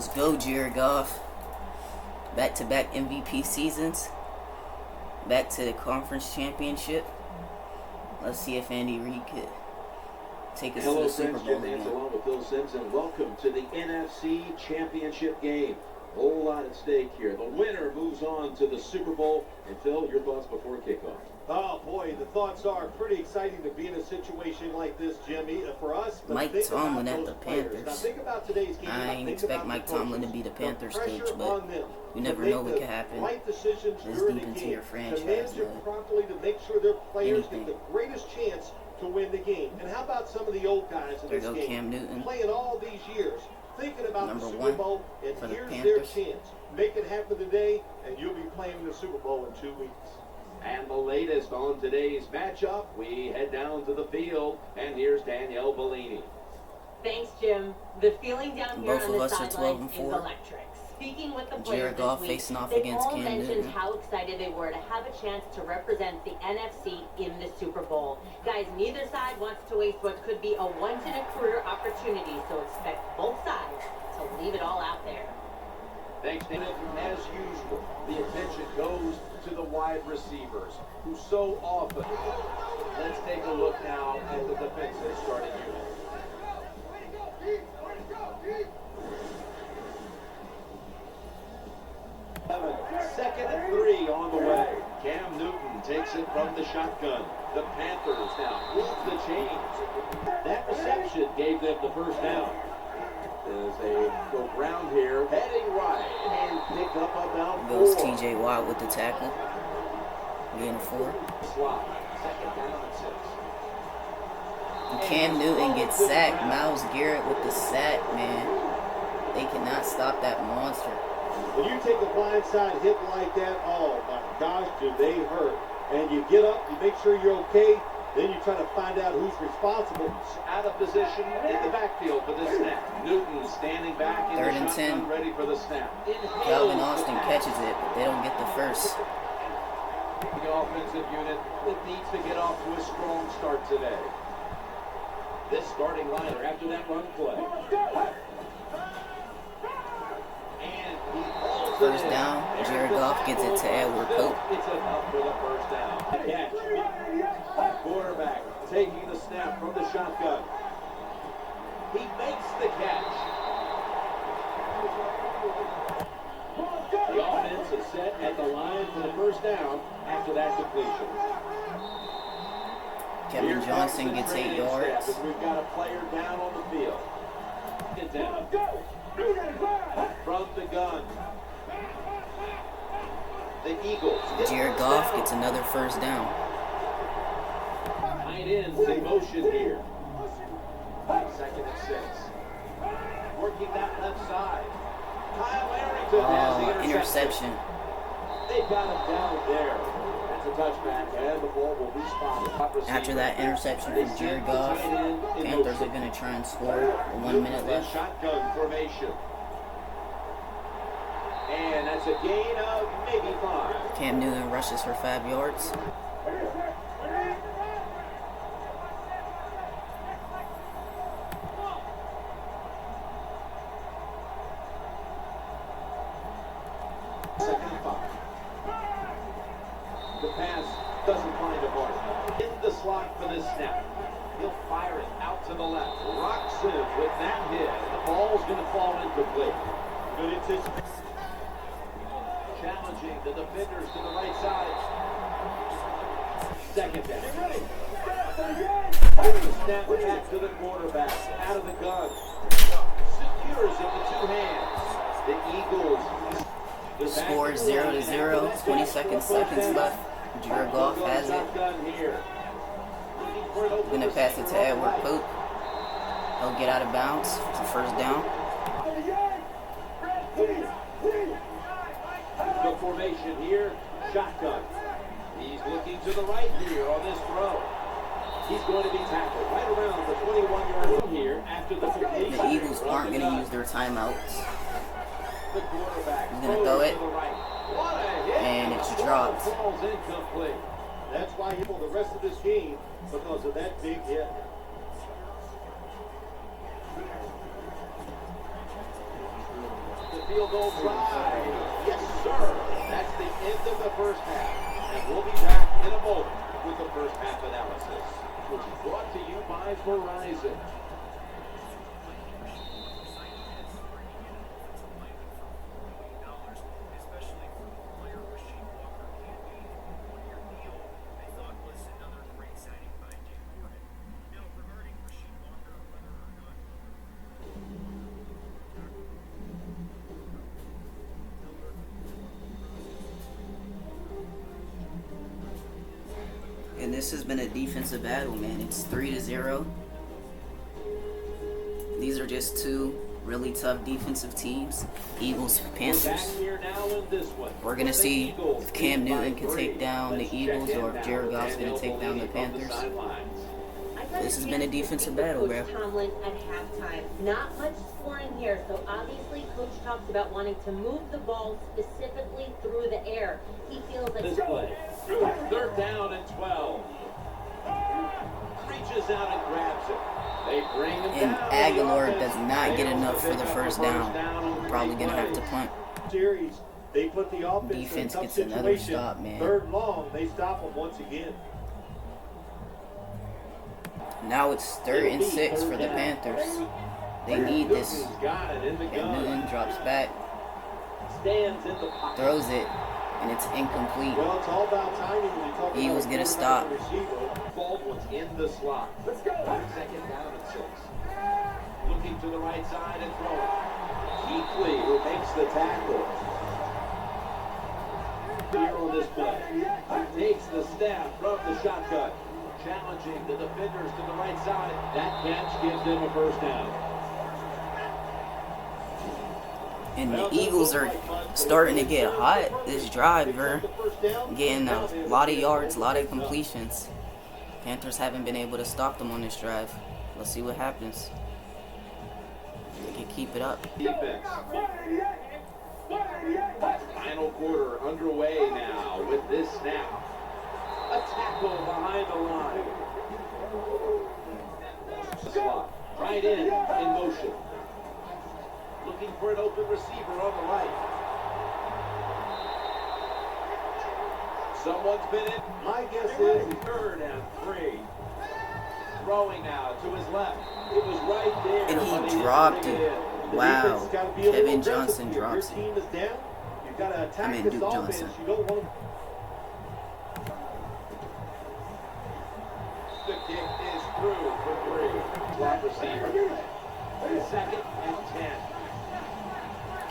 Let's go, Jared Goff. Back-to-back MVP seasons. Back to the conference championship. Let's see if Andy Reid could take us to the Super Bowl Jim again. Nance along with Bill Sims, and welcome to the NFC Championship game. A whole lot at stake here. The winner moves on to the Super Bowl. And Phil, your thoughts before kickoff? Oh boy, the thoughts are pretty exciting to be in a situation like this, Jimmy. For us, but Mike think about Tomlin at those the players. Panthers. Now think about today's game. I ain't Think expect about Mike the coaches. Tomlin to be the Panthers pressure coach, but on them you to never make know what the could happen. Right decisions This during deep the into game. your franchise, to manage it but properly to make sure their players anything. get the greatest chance to win the game. And how about some of the old guys in There this go game? Cam Newton. Playing all these years, thinking about Number the Super one Bowl, and for the here's their Panthers. chance. Make it happen today, and you'll be playing in the Super Bowl in 2 weeks. And the latest on today's matchup, we head down to the field, and here's Danielle Bellini. Thanks, Jim. The feeling down here Both on of the us are 12 sidelines and is 4. electric. Speaking with the Jared players Goff this week, facing off they against all Cam mentioned Newton. how excited they were to have a chance to represent the NFC in the Super Bowl. Guys, neither side wants to waste what could be a once-in-a-career opportunity, so expect both sides to leave it all out there. Thanks, Dan. As usual, the attention goes to the wide receivers, who so often... Let's take a look now at the defensive starting unit. Second and 3 on the way. Cam Newton takes it from the shotgun. The Panthers now move the chains. That reception gave them the first down. As they go round here, heading right, and pick up about 4. Goes TJ Watt with the tackle. Gain of 4. Slot. Second down and 6. And Cam Newton gets sacked. Myles Garrett with the sack, man. They cannot stop that monster. When you take a blindside hit like that, oh my gosh, do they hurt. And you get up, you make sure you're okay, then you try to find out who's responsible. Out of position in the backfield for this snap. Newton standing back in Third the and shotgun, 10. ready for the snap. Calvin Austin catches it, but they don't get the first. The offensive unit that needs to get off to a strong start today. This starting liner after that run play. And he hauls it First in. down. There's Jared the Goff gets it to Edward Pope. It's enough for the first down. Catch. Quarterback taking the snap from the shotgun. He makes the catch. The offense is set at the line for the first down after that completion. Kevin Johnson gets 8 yards. We've got a player down on the field. Get down. From the gun. The Eagles. Jared Goff gets another first down. Tight ends in motion here. Second and 6. Working that left side. Kyle Arrington has the Interception. They've got him down there. That's a touchback, and the ball will be spotted. After that interception from Jared Goff, Panthers are going to try and score with 1 minute left. Shotgun formation. And that's a gain of maybe 5. Cam Newton rushes for 5 yards. Second and 5. The pass doesn't find a mark. In the slot for this snap. He'll fire it out to the left. Rocks in with that hit. The ball's going to fall incomplete. Good anticipation. Challenging the defenders to the right side. Second down. Snap back to the quarterback. Out of the gun. Secures it with 2 hands. The Eagles. Score 0-0. 22 seconds left. Jared Goff has it. Going to pass it to Edward Pope. He'll get out of bounds for first down. The formation here, shotgun. He's looking to the right here on this throw. He's going to be tackled right around the 21-yard line here after the completion. The Eagles aren't going to use their timeouts. The quarterback He's going to throw it, to the right. What a hit. and it's dropped. The ball's incomplete. That's why he will the rest of this game, because of that big hit. field goal try. Yes, sir. That's the end of the first half. And we'll be back in a moment with the first half analysis, which is brought to you by Verizon. And this has been a defensive battle, man. It's 3-0. These are just two really tough defensive teams. Eagles, Panthers. We're going to see if Cam Newton can take down the Eagles or if Jared Goff's going to take down the Panthers. This has been a defensive battle, bro. Tomlin at halftime. Not much scoring here, so obviously Coach talks about wanting to move the ball specifically through the air. He feels like this play. 3rd down and 12. Reaches out and grabs it. They bring him And down. Aguilar does not get enough for the first down. Probably going to have to punt. Series, they put the offense Defense in a gets tough another situation. stop, man. 3rd long, they stop them once again. Now it's 3rd and 6 for the Panthers. They need this. Cam Newton drops back, throws it, and it's incomplete. Well, it's all about timing when you talk Eagles get a stop. Baldwin's in the slot. Let's go. 2nd down and 6. Looking to the right side and throwing. Keekly who makes the tackle. Here on this play. Takes the snap from the shotgun. Challenging the defenders to the right side. That catch gives them a 1st down. And the Eagles are starting to get hot this drive, bro. Getting a lot of yards, a lot of completions. Panthers haven't been able to stop them on this drive. Let's see what happens. They can keep it up. Defense. Final quarter underway now with this snap. A tackle behind the line. Slot. Right in motion. Looking for an open receiver on the right. Someone's been in. My guess is 3rd and 3. Throwing now to his left. It was right there. And he dropped it. Wow. Kevin Johnson drops it. Your team is down. You've got to attack this Duke offense. Johnson. You don't want The kick is through for 3. Slot receiver. 2nd and 10.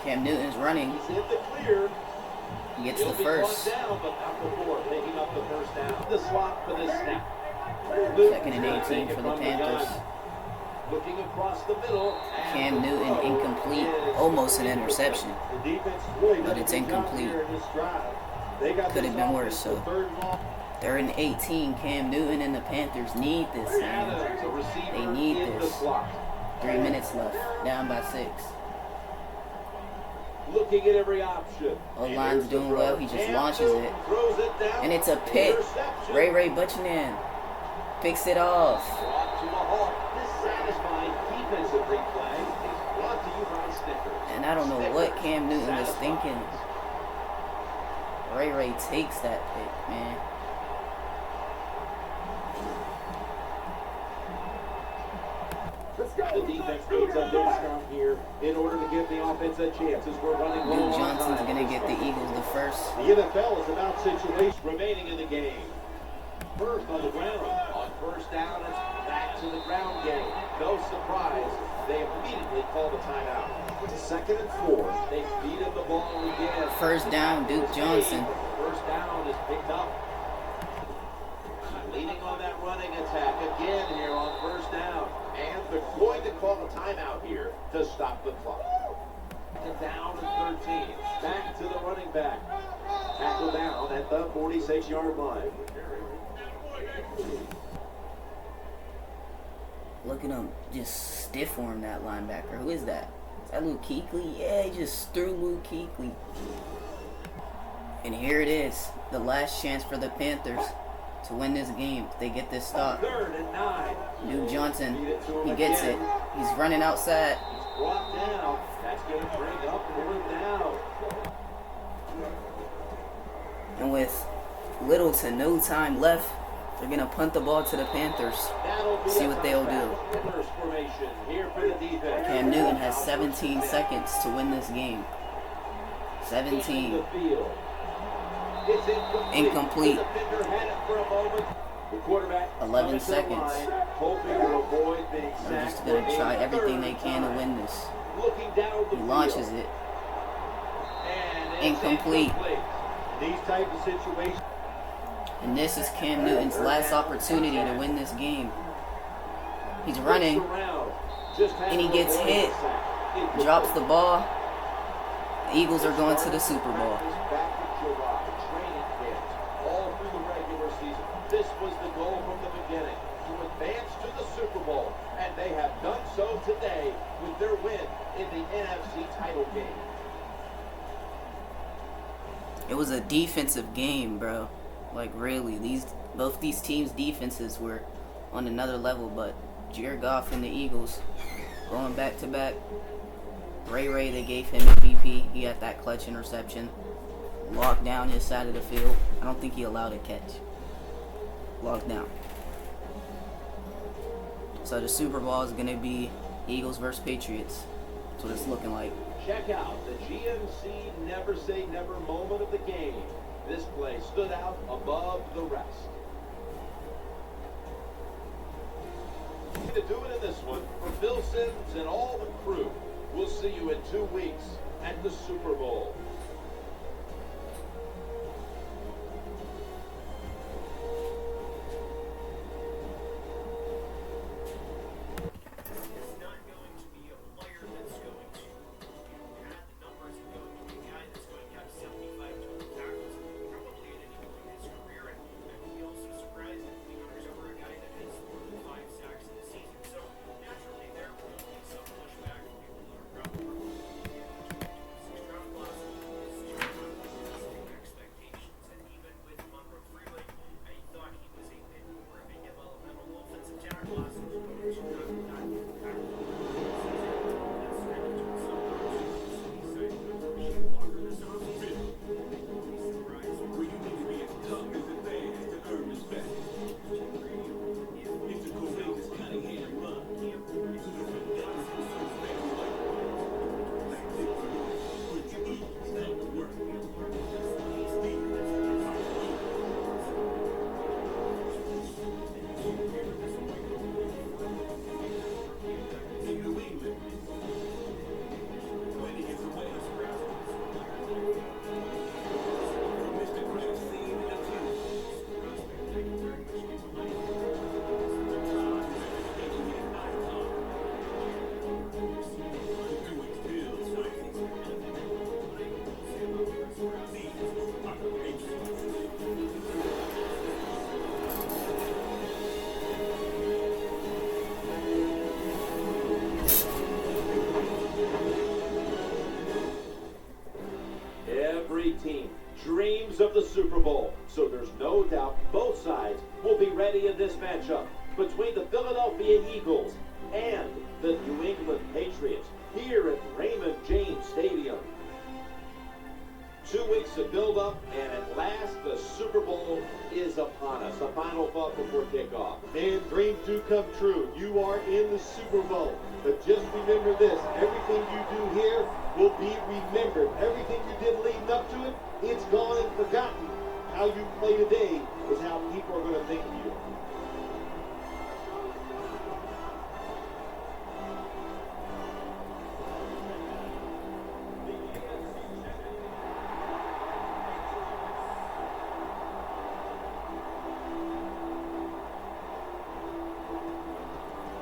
Cam Newton's running. He's in the clear. He gets the first. Down, but not before picking up the 1st down. The slot for this snap. 2nd and 18 for the Panthers. Looking across the middle. Cam Newton incomplete. Almost an interception. the defense really But it's incomplete. here in this drive. They got Could this have been worse, offense so. to 3rd and long. 3rd and 18. Cam Newton and the Panthers need this, man. They need this. 3 minutes left. Down by 6. Looking at every option. O-line's doing well. He just launches it. Throws it down. And it's a pick. Interception. Ray Butchanan picks it off. Brought to a halt. This satisfying defensive replay is brought to you by Snickers. And I don't know what Cam Newton was thinking. Ray takes that pick, man. The defense needs a big stop here in order to give the offense a chance as we're running low Duke on Johnson's time. going to get the Eagles the first. The NFL is about situation. Remaining in the game. First on the ground. On 1st down, it's back to the ground game. No surprise, they immediately call the timeout. 2nd and 4. They feed him the ball again. First down, Duke Johnson. 1st down is picked up. Leading on that running attack again here on 1st down. And they're going to call a timeout here to stop the clock. Down at 13. Back to the running back. Tackle down at the 46-yard line. Look at him just stiff arm that linebacker. Who is that? Is that Luke Kuechly? Yeah, he just threw Luke Kuechly. And here it is. The last chance for the Panthers to win this game. If they get this stop. 3rd and 9. Duke Johnson, he gets it. He's running outside. He's brought down. That's going to bring up 4th down. And with little to no time left, they're going to punt the ball to the Panthers. See what they'll do. Cam Newton has 17 seconds to win this game. 17. Incomplete. 11 seconds. They're just going to try everything they can to win this. He launches it. Incomplete. These type of situations. And this is Cam Newton's last opportunity to win this game. He's running, and he gets hit, drops the ball. The Eagles are going to the Super Bowl. All through the regular season, this was the goal from the beginning, to advance to the Super Bowl, and they have done so today with their win in the NFC title game. It was a defensive game, bro. Like, really, both these teams' defenses were on another level, but Jared Goff and the Eagles going back to back. Ray, they gave him MVP. He had that clutch interception. Locked down his side of the field. I don't think he allowed a catch. Locked down. So the Super Bowl is going to be Eagles versus Patriots. That's what it's looking like. Check out the GMC Never Say Never moment of the game. This play stood out above the rest. To do it in this one, for Bill Sims and all the crew, we'll see you in 2 weeks at the Super Bowl. Every team dreams of the Super Bowl, so there's no doubt both sides will be ready in this matchup between the Philadelphia Eagles and the New England Patriots here at Raymond James Stadium. 2 weeks to build up, and at last the Super Bowl is upon us. A final thought before kickoff. And dreams do come true. You are in the Super Bowl. But just remember this, everything you do here will be remembered. Everything you did leading up to it, it's gone and forgotten. How you play today is how people are going to think of you.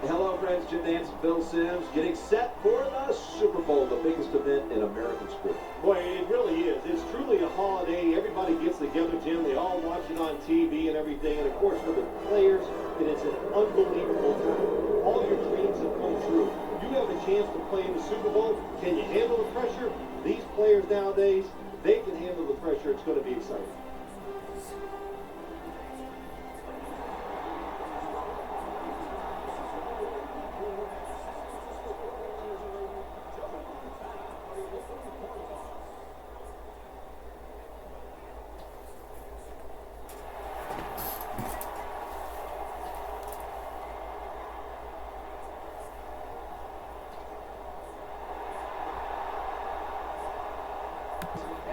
Hello, friends. Jim Nance, Bill Sims, getting set for the Super Bowl, the biggest event in American sport. Boy, it really is. It's truly a holiday. Everybody gets together, Jim. They all watch it on TV and everything. And, of course, for the players, it is an unbelievable time. All your dreams have come true. You have a chance to play in the Super Bowl. Can you handle the pressure? These players nowadays, they can handle the pressure. It's going to be exciting.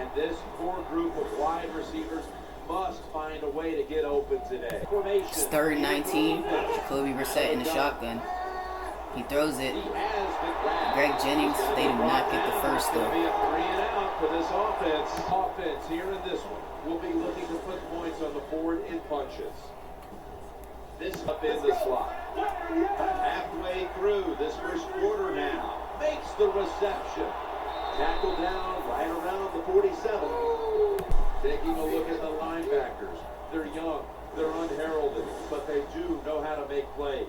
And this core group of wide receivers must find a way to get open today. Formation. It's 3rd and 19. Jacoby Brissett in the shotgun. He throws it. Greg Jennings, they do not get the first though. It'll be a 3 and out for this offense. Offense here in this one will be looking to put points on the board in bunches. This up in the slot. Halfway through this first quarter now. Makes the reception. Tackle down right around the 47. Taking a look at the linebackers. They're young, they're unheralded, but they do know how to make plays.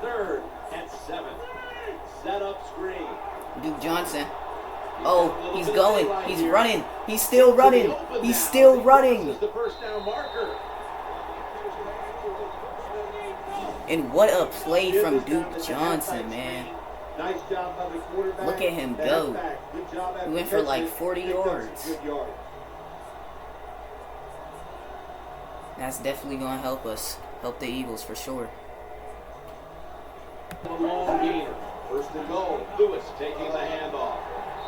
Third and 7. Set up screen. Duke Johnson. Oh, he's going. He's running. He's still running. He's still running. This is the first down marker. And what a play from Duke Johnson, man. Nice job by the quarterback. Look at him go. He went for like 40 yards. That's definitely going to help us. Help the Eagles for sure. A long gainer. First and goal. Lewis taking the handoff.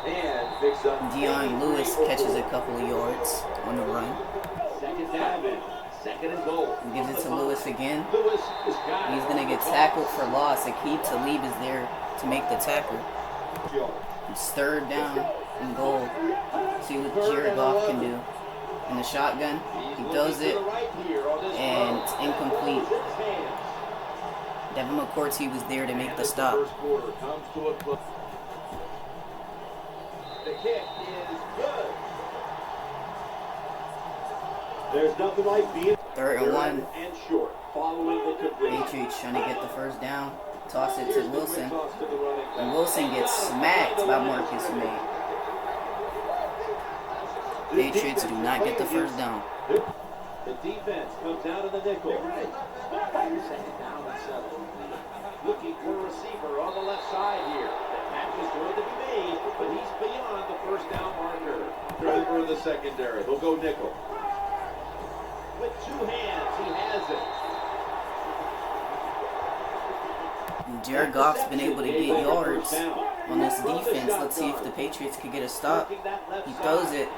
And picks up. Dion Lewis catches a couple of yards on the run. Second down. Second and goal. He gives it to Lewis again. Lewis is got it. He's going to get tackled for loss. Aqib Talib is there to make the tackle. It's 3rd down and goal. See what Jared Goff can do. In the shotgun, he throws it, and it's incomplete. Devin McCourty was there to make the stop. The kick is good. There's nothing like being 3rd and 1. And short, following the completion. Patriots trying to get the first down. Toss it to Wilson. And Wilson gets smacked by Marcus May. Patriots do not get the first down. The defense comes out of the nickel. Second down and 7. Looking for a receiver on the left side here. The catch is going to be made, but he's beyond the first down marker. For the secondary, they'll go nickel. With 2 hands, he has it. Jared Goff's been able to get yards on this defense. Let's see if the Patriots could get a stop. He throws it.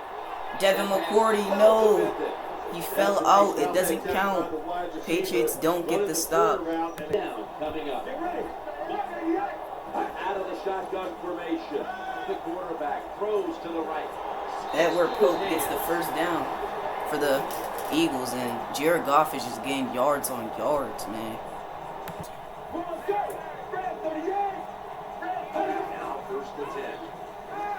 Devin McCourty, no. He fell out. It doesn't count. Patriots don't get the stop. Down coming up. Out of the shotgun formation. The quarterback throws to the right. Edward Pope gets the first down for the Eagles, and Jared Goff is just getting yards on yards, man. Now first and 10.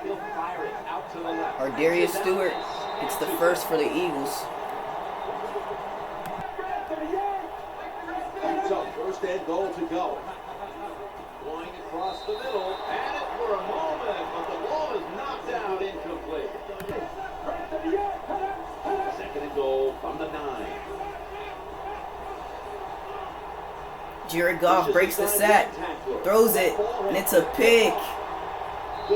He'll fire it out to the left. Darius Stewart gets the first for the Eagles. So first and goal to go. Going across the middle, had it for a moment, but the ball is knocked out incomplete. Second and goal from the 9. Jared Goff breaks the sack, throws it, and it's a pick.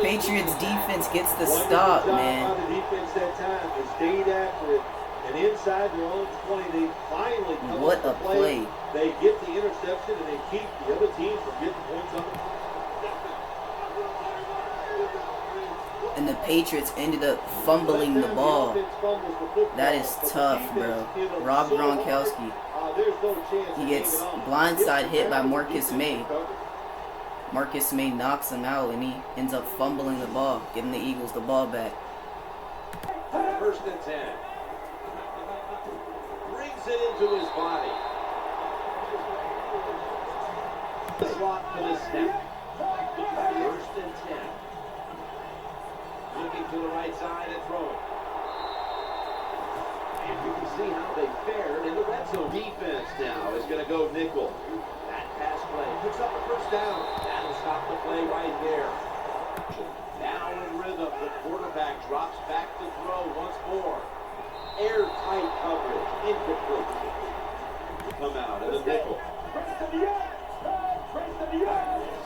Patriots defense gets the stop, man. The defense that time. They stayed after it, and inside their own 20, they finally come What up a to play. They get the interception, and they keep the other team from getting points on them. And the Patriots ended up fumbling the ball. That is tough, bro. Rob Gronkowski. He gets blindside hit by Marcus May. Marcus May knocks him out, and he ends up fumbling the ball, giving the Eagles the ball back. First and 10. Brings it into his body. The slot for the snap. First and 10. Looking to the right side and throwing. And you can see how they fared in the red zone. Defense now is going to go nickel. That pass play picks up the first down. That'll stop the play right there. Now in rhythm, the quarterback drops back to throw once more. Airtight coverage, incomplete. Come out in the nickel.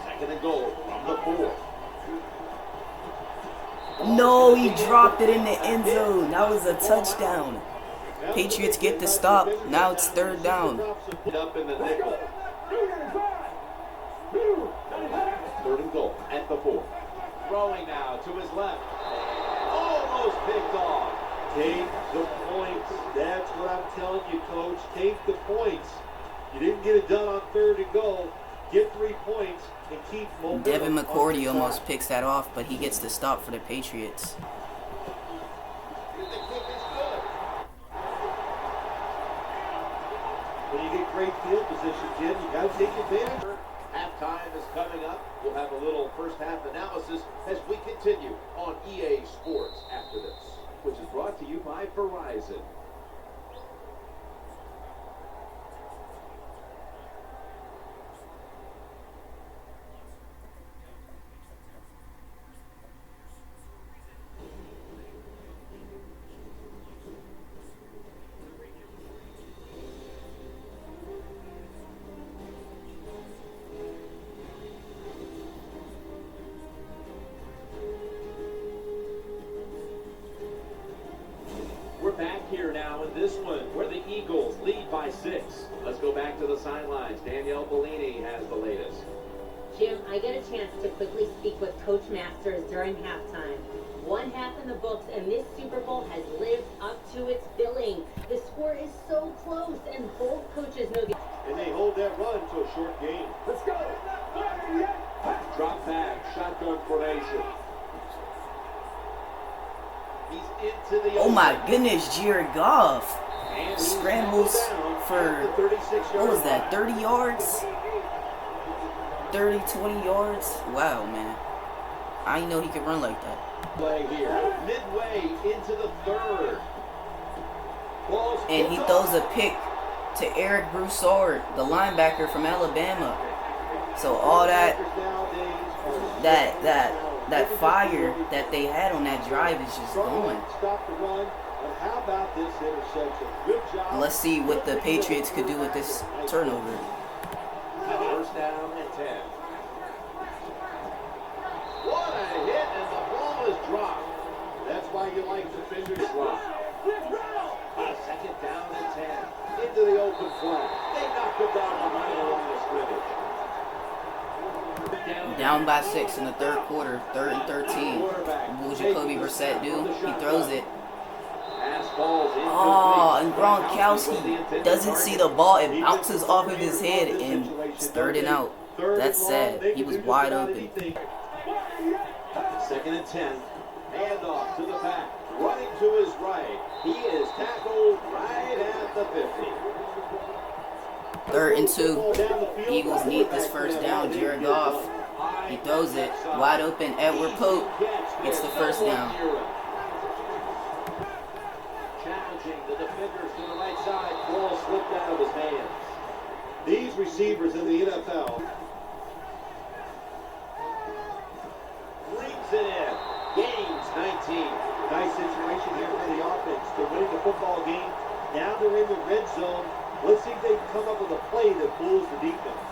Second and goal from the 4. No, he dropped it in the end zone. That was a touchdown. Patriots get the stop. Now it's 3rd down. Up in the nickel. 3rd and goal at the 4. Throwing now to his left. Almost picked off. Take the points. That's what I'm telling you, Coach. Take the points. You didn't get it done on 3rd and goal. Get 3 points and keep momentum. Devin McCourty almost picks that off, but he gets the stop for the Patriots. When you get great field position, Jim, you got to take advantage. Halftime is coming up. We'll have a little first half analysis as we continue on EA Sports after this, which is brought to you by Verizon. Back here now in this one where the Eagles lead by 6. Let's go back to the sidelines. Danielle Bellini has the latest. Jim, I get a chance to quickly speak with Coach Masters during halftime. 1 half in the books, and this Super Bowl has lived up to its billing. The score is so close, and both coaches know the... And they hold that run to a short game. Let's go. Drop back, shotgun formation. He's into the Oh my goodness, Jared Goff scrambles for, what was that, 30 yards? 30, 20 yards? Wow, man. I didn't know he could run like that. Play here, midway into the 3rd. And he throws a pick to Eric Broussard, the linebacker from Alabama. So all that fire that they had on that drive is just gone. Let's see what the Patriots could do with this turnover. First down and 10. What a hit, and the ball is dropped. That's why you like defenders drop. A 2nd down and 10. Into the open flat. They knocked him down behind the line of scrimmage. Down by 6 in the 3rd quarter, 3rd and 13. What will Jacoby Brissett do? He throws it. Oh, and Gronkowski doesn't see the ball. It bounces off of his head, and it's 3rd and out. That's sad. He was wide open. 2nd and 10. Handoff to the back. Running to his right. He is tackled right at the 50. 3rd and 2. Eagles need this first down. Jared Goff, he throws it wide open. Edward Pope gets the first down. Challenging the defenders to the right side. Ball slipped out of his hands. These receivers in the NFL. Brings it in. Gains 19. Nice situation here for the offense. They're winning the football game. Now they're in the red zone. Let's see if they can come up with a play that fools the defense.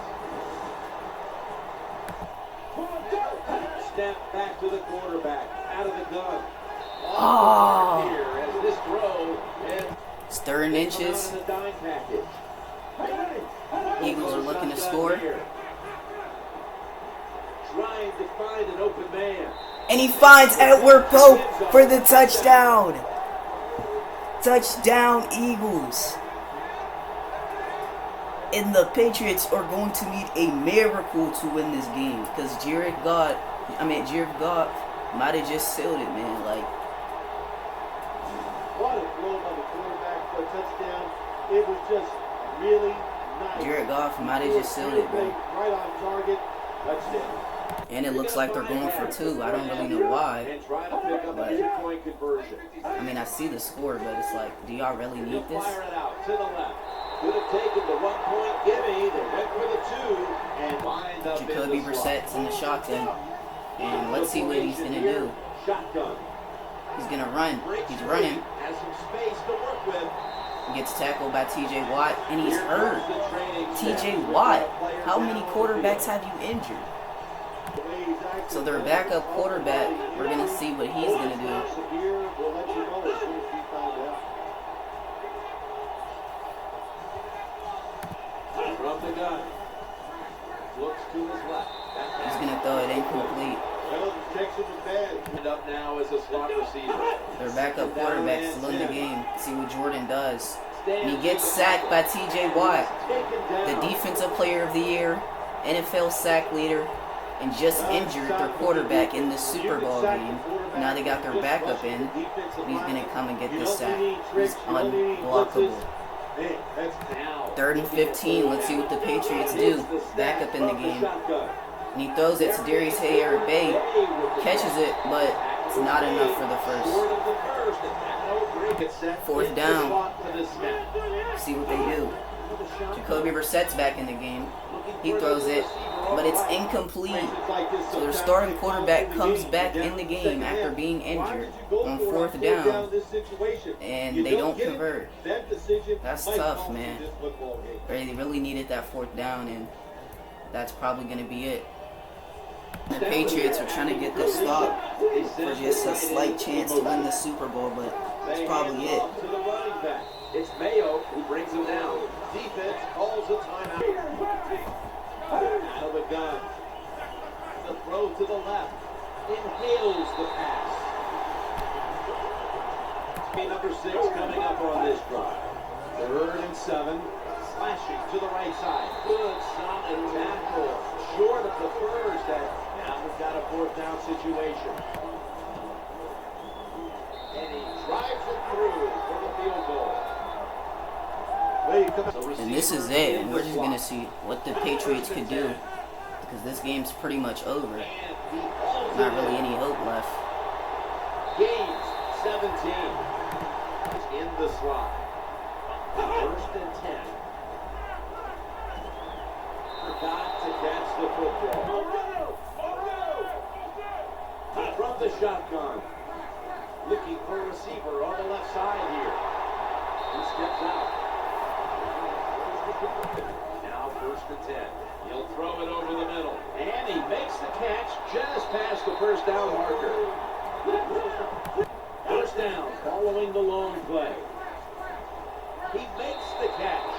Snap back to the quarterback. Out of the gun. Oh. Here as this throw. And it's 3rd and inches. Eagles are looking to score. Trying to find an open man. And he finds Edward Pope for the touchdown. Touchdown, Eagles. And the Patriots are going to need a miracle to win this game, because Jared Goff might have just sealed it, man. Like, what a throw by the quarterback for a touchdown. It was just really nice. Jared Goff might have just sealed it, man. Right on target. Touchdown. And it looks like they're going for 2. I don't really know why. But, I mean, I see the score, but it's like, do y'all really need this? Fire it out to the left. Could have taken the 1-point gimme. They went for the 2 and wind up Jacoby Brissett's in the shotgun. And let's see what he's going to do. Shotgun. He's going to run. He's running. Has some space to work with. He gets tackled by TJ Watt, and he's hurt. TJ Watt, how many quarterbacks have you injured? So their backup quarterback, we're going to see what he's going to do. From the gun. Looks to his left. He's going to throw it incomplete. And up now as a slot receiver. Their backup quarterback still in the game. See what Jordan does. And he gets sacked by T.J. Watt, the Defensive Player of the Year, NFL sack leader, and just injured their quarterback in the Super Bowl game. Now they got their backup in, and he's going to come and get this sack. He's unblockable. 3rd and 15. Let's see what the Patriots do. Backup in the game. And he throws it to Darius Hay-Bay. Catches it, but it's not enough for the first. 4th down. See what they do. Jacoby Brissett's back in the game. He throws it, but it's incomplete. So their starting quarterback comes back in the game after being injured on 4th down, and they don't convert. That's tough, man. They really needed that 4th down, and that's probably going to be it. The Patriots are trying to get this stop for just a slight chance to win the Super Bowl, but that's probably it. It's Mayo who brings him down. Defense calls a timeout. Out of the gun. The throw to the left. Inhales the pass. Number 6 coming up on this drive. 3rd and 7. Slashing to the right side. Good solid tackle. Short of the first. And now we've got a 4th down situation. And he drives it through for the field goal. And this is it, and we're just going to see what the Patriots could do, because this game's pretty much over. Not really any hope left. Gains 17. In the slot. 1st and 10. Forgot to catch the football. From the shotgun. Looking for a receiver on the left side here. He steps out. Now 1st and 10. He'll throw it over the middle. And he makes the catch just past the 1st down marker. 1st down following the long play. He makes the catch.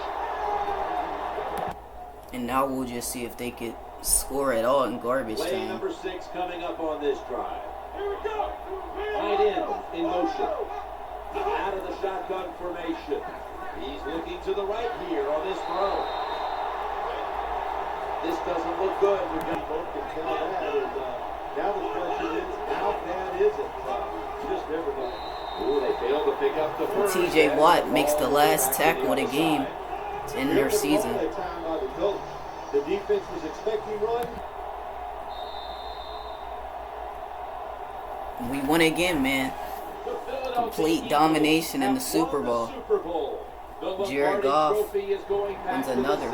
And now we'll just see if they could score at all in garbage Play time. number 6 coming up on this drive. Tight end in motion. Out of the shotgun formation. He's looking to the right here on this throw. This doesn't look good. We got both can tell that. Now the question is, how bad is it? Just never know. Ooh, they failed to pick up the first. T.J. Watt makes the last tackle of the game to end their season. The defense was expecting run. We won again, man. Complete domination in the Super Bowl. Jared Goff wins another.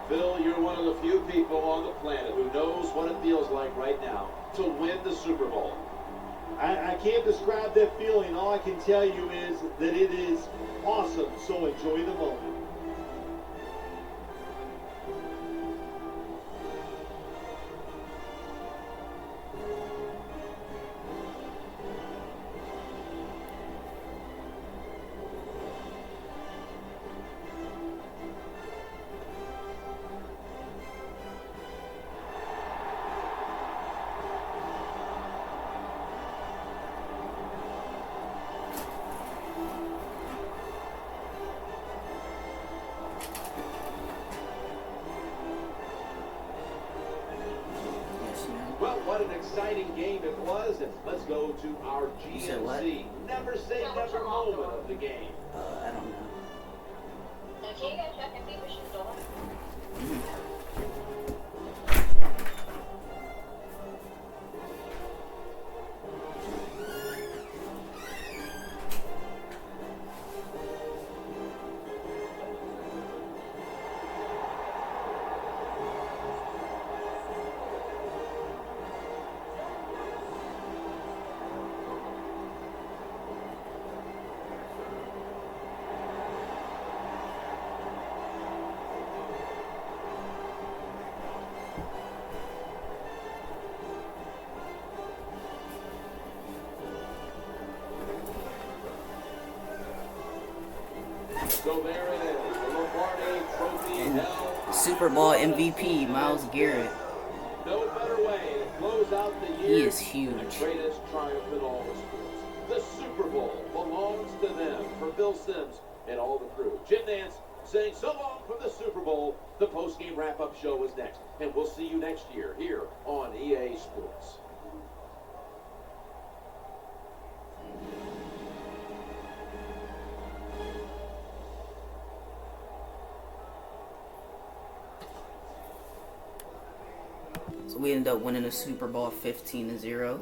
Phil, you're one of the few people on the planet who knows what it feels like right now to win the Super Bowl. I can't describe that feeling. All I can tell you is that it is awesome. So enjoy the moment. Well, what an exciting game it was, and let's go to our You said what? GMC. Never say never moment of the game. I don't know. Can you guys check and see if she's still on? So there it is, the Lombardi Trophy And held. Super Bowl MVP, Myles Garrett. No better way to close out the year. He is huge. The greatest triumph in all the sports. The Super Bowl belongs to them. For Bill Sims and all the crew. Jim Nance saying so long from the Super Bowl. The post-game wrap-up show is next. And we'll see you next year here on EA Sports. So we ended up winning the Super Bowl 15-0.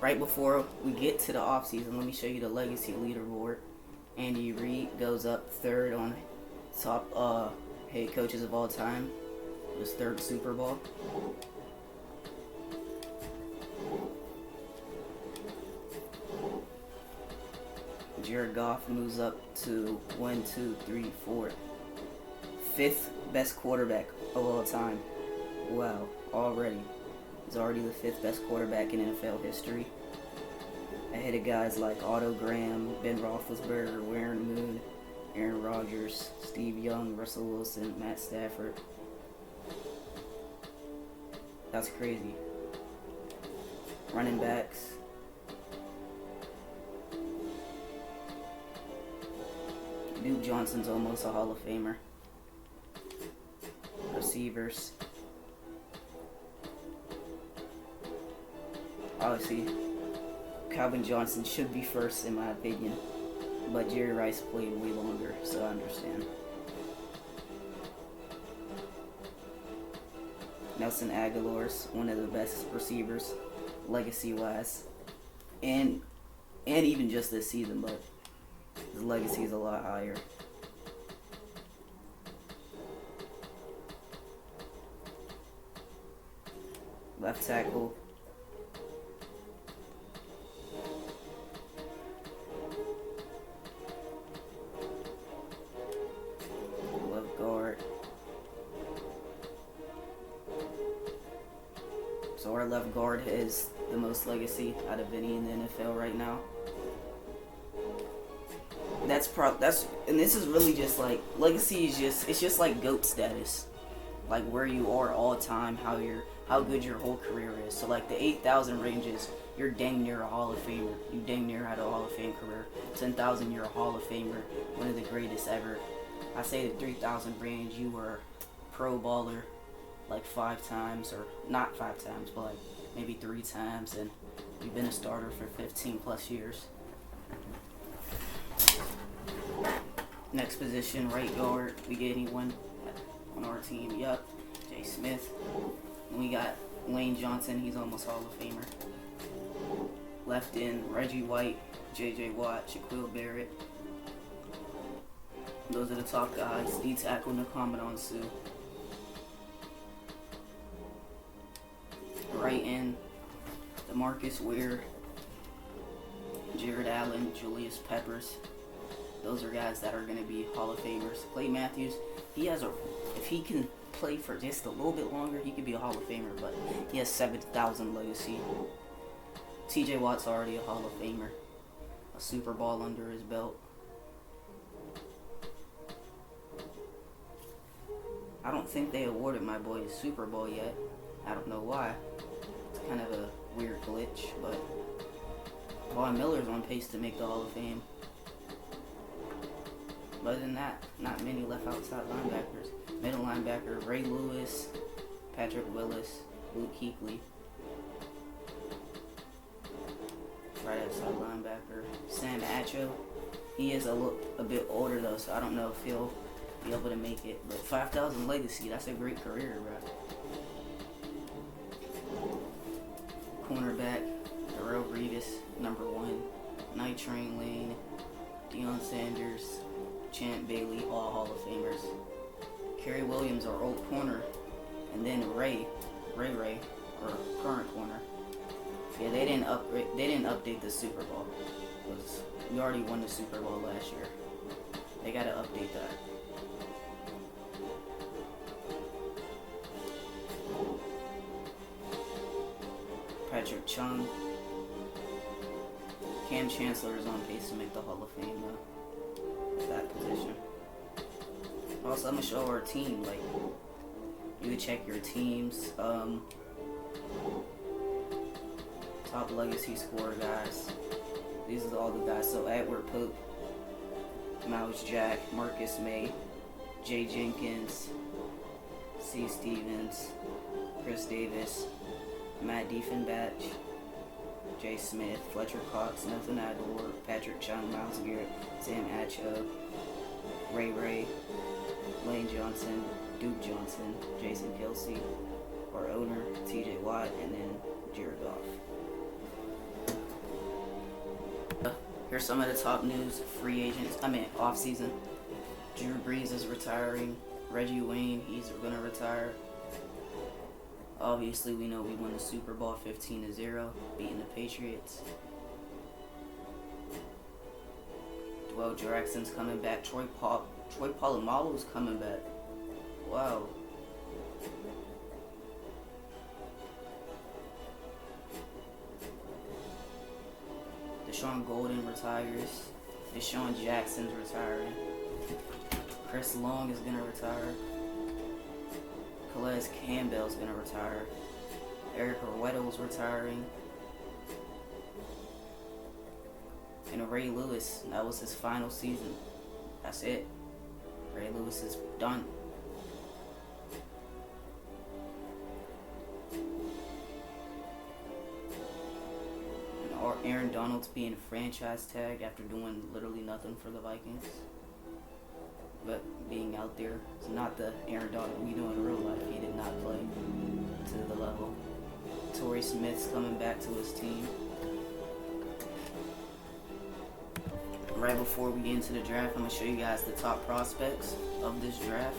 Right before we get to the offseason, let me show you the legacy leaderboard. Andy Reid goes up third on top head coaches of all time. His third Super Bowl. Jared Goff moves up to 1, 2, 3, 4. Fifth best quarterback of all time. Wow, already. He's already the fifth best quarterback in NFL history. Ahead of guys like Otto Graham, Ben Roethlisberger, Warren Moon, Aaron Rodgers, Steve Young, Russell Wilson, Matt Stafford. That's crazy. Running backs. Duke Johnson's almost a Hall of Famer. Receivers. Obviously, Calvin Johnson should be first in my opinion, but Jerry Rice played way longer, so I understand. Nelson Aguilar's one of the best receivers, legacy-wise, and even just this season, but his legacy is a lot higher. Left tackle. Left guard. So our left guard has the most legacy out of any in the NFL right now. And this is really just like, legacy is it's just like GOAT status. Like where you are all time, how good your whole career is. So like the 8,000 ranges, you're dang near a Hall of Famer. You dang near had a Hall of Fame career. 10,000, you're a Hall of Famer, one of the greatest ever. I say the 3,000 range, you were Pro Bowler like 5 times, or not 5 times, but like maybe 3 times, and you've been a starter for 15 plus years. Next position, right guard. We get anyone on our team? Yup, Jay Smith. And we got Lane Johnson. He's almost Hall of Famer. Left end, Reggie White, J.J. Watt, Shaquille Barrett. Those are the top guys. D tackle, Ncaa Sue. Right end, DeMarcus Ware, Jared Allen, Julius Peppers. Those are guys that are going to be Hall of Famers. Clay Matthews, if he can play for just a little bit longer, he could be a Hall of Famer, but he has 7,000 legacy. TJ Watt's already a Hall of Famer. A Super Bowl under his belt. I don't think they awarded my boy a Super Bowl yet. I don't know why. It's kind of a weird glitch, but Von Miller's on pace to make the Hall of Fame. But other than that, not many left outside linebackers. Middle linebacker, Ray Lewis, Patrick Willis, Luke Kuechly. Right outside linebacker, Sam Acho. He is a bit older though, so I don't know if he'll be able to make it. But 5,000 legacy, that's a great career, bro. Cornerback, Darrell Revis, number 1. Night Train Lane, Deion Sanders, Champ Bailey, all Hall of Famers. Kerry Williams, our old corner, and then Ray, or current corner. Yeah, they didn't upgrade. They didn't update the Super Bowl. 'Cause we already won the Super Bowl last year. They gotta update that. Patrick Chung. Cam Chancellor is on pace to make the Hall of Fame though. At that position. Also, I'm gonna show our team. Like, you can check your teams. Top legacy scorer guys. These are all the guys. So Edward Pope, Miles Jack, Marcus May, Jay Jenkins, C. Stevens, Chris Davis, Matt Diefenbach, Jay Smith, Fletcher Cox, Nathan Aguilar, Patrick Chung, Miles Garrett, Sam Acho, Ray Ray, Lane Johnson, Duke Johnson, Jason Kelsey, our owner, TJ Watt, and then Jared Goff. Here's some of the top news. Free agents, off-season. Drew Brees is retiring. Reggie Wayne, he's gonna retire. Obviously, we know we won the Super Bowl 15-0, beating the Patriots. Dwell Jackson's coming back. Troy Polamalu's coming back. Wow. Deshaun Golden retires. Deshaun Jackson's retiring. Chris Long is gonna retire. Calais Campbell's gonna retire. Eric Orwedo's retiring. And Ray Lewis, that was his final season. That's it. Ray Lewis is done. Aaron Donald's being franchise tagged after doing literally nothing for the Vikings. But being out there, it's not the Aaron Donald we know in real life. He did not play to the level. Torrey Smith's coming back to his team. Right before we get into the draft, I'm going to show you guys the top prospects of this draft.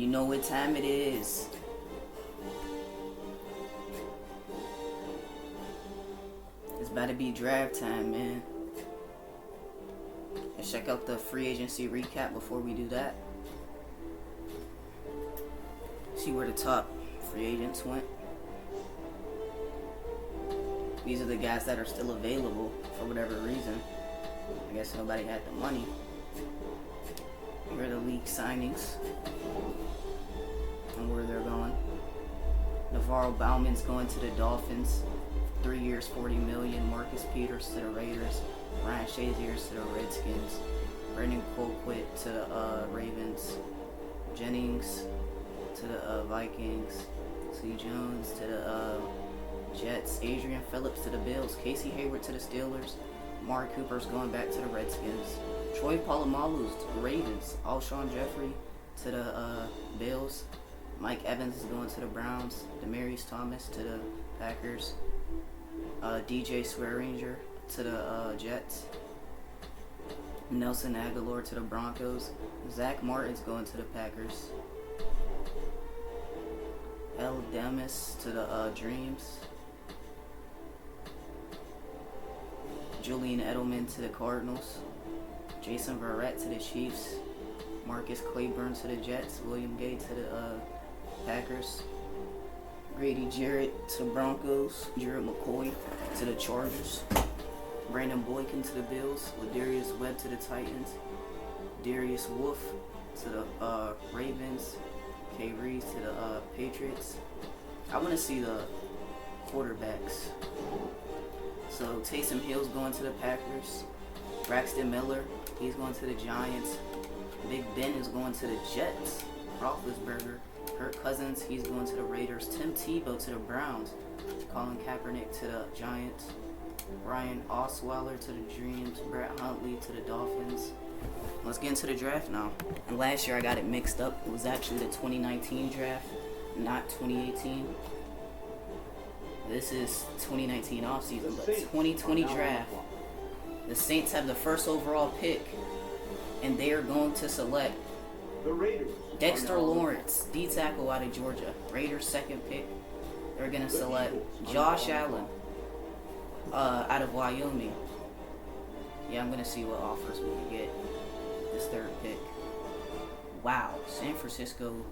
You know what time it is. It's about to be draft time, man. Let's check out the free agency recap before we do that. See where the top free agents went. These are the guys that are still available for whatever reason. I guess nobody had the money. Here are the league signings and where they're going. Navarro Bowman's going to the Dolphins. 3 years, $40 million. Marcus Peters to the Raiders. Ryan Shazier's to the Redskins. Brandon Colquitt to the Ravens. Jennings to the Vikings. C. Jones to the Jets. Adrian Phillips to the Bills. Casey Hayward to the Steelers. Amari Cooper's going back to the Redskins. Troy Polamalu's to the Ravens. Alshon Jeffrey to the Bills. Mike Evans is going to the Browns. Demaryius Thomas to the Packers. DJ Swearinger to the Jets. Nelson Aguilar to the Broncos. Zach Martin's going to the Packers. L. Demis to the Dreams. Julian Edelman to the Cardinals. Jason Verrett to the Chiefs. Marcus Claiborne to the Jets. William Gay to the Packers. Grady Jarrett to the Broncos. Jared McCoy to the Chargers. Brandon Boykin to the Bills. Ladarius Webb to the Titans. Darius Wolf to the Ravens. K. Reeves to the Patriots. I want to see the quarterbacks. So Taysom Hill's going to the Packers. Braxton Miller, he's going to the Giants. Big Ben is going to the Jets. Roethlisberger. Kirk Cousins, he's going to the Raiders. Tim Tebow to the Browns. Colin Kaepernick to the Giants. Brian Osweiler to the Dreams. Brett Huntley to the Dolphins. Let's get into the draft now. And last year I got it mixed up. It was actually the 2019 draft, not 2018. This is 2019 offseason, but 2020 draft. The Saints have the first overall pick, and they are going to select The Raiders. Dexter Lawrence, D tackle out of Georgia. Raiders second pick. They're going to select Josh Allen out of Wyoming. Yeah, I'm going to see what offers we can get this third pick. Wow, San Francisco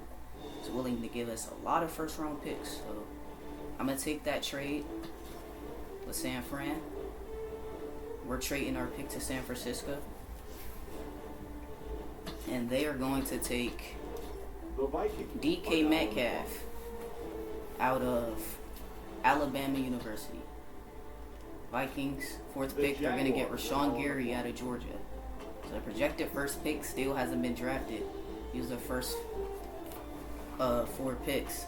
is willing to give us a lot of first round picks. So I'm going to take that trade with San Fran. We're trading our pick to San Francisco. And they are going to take The Vikings. DK Metcalf out of Alabama University. Vikings, fourth pick, they're going to get Rashawn Gary out of Georgia. So the projected first pick still hasn't been drafted. He was the first 4 picks.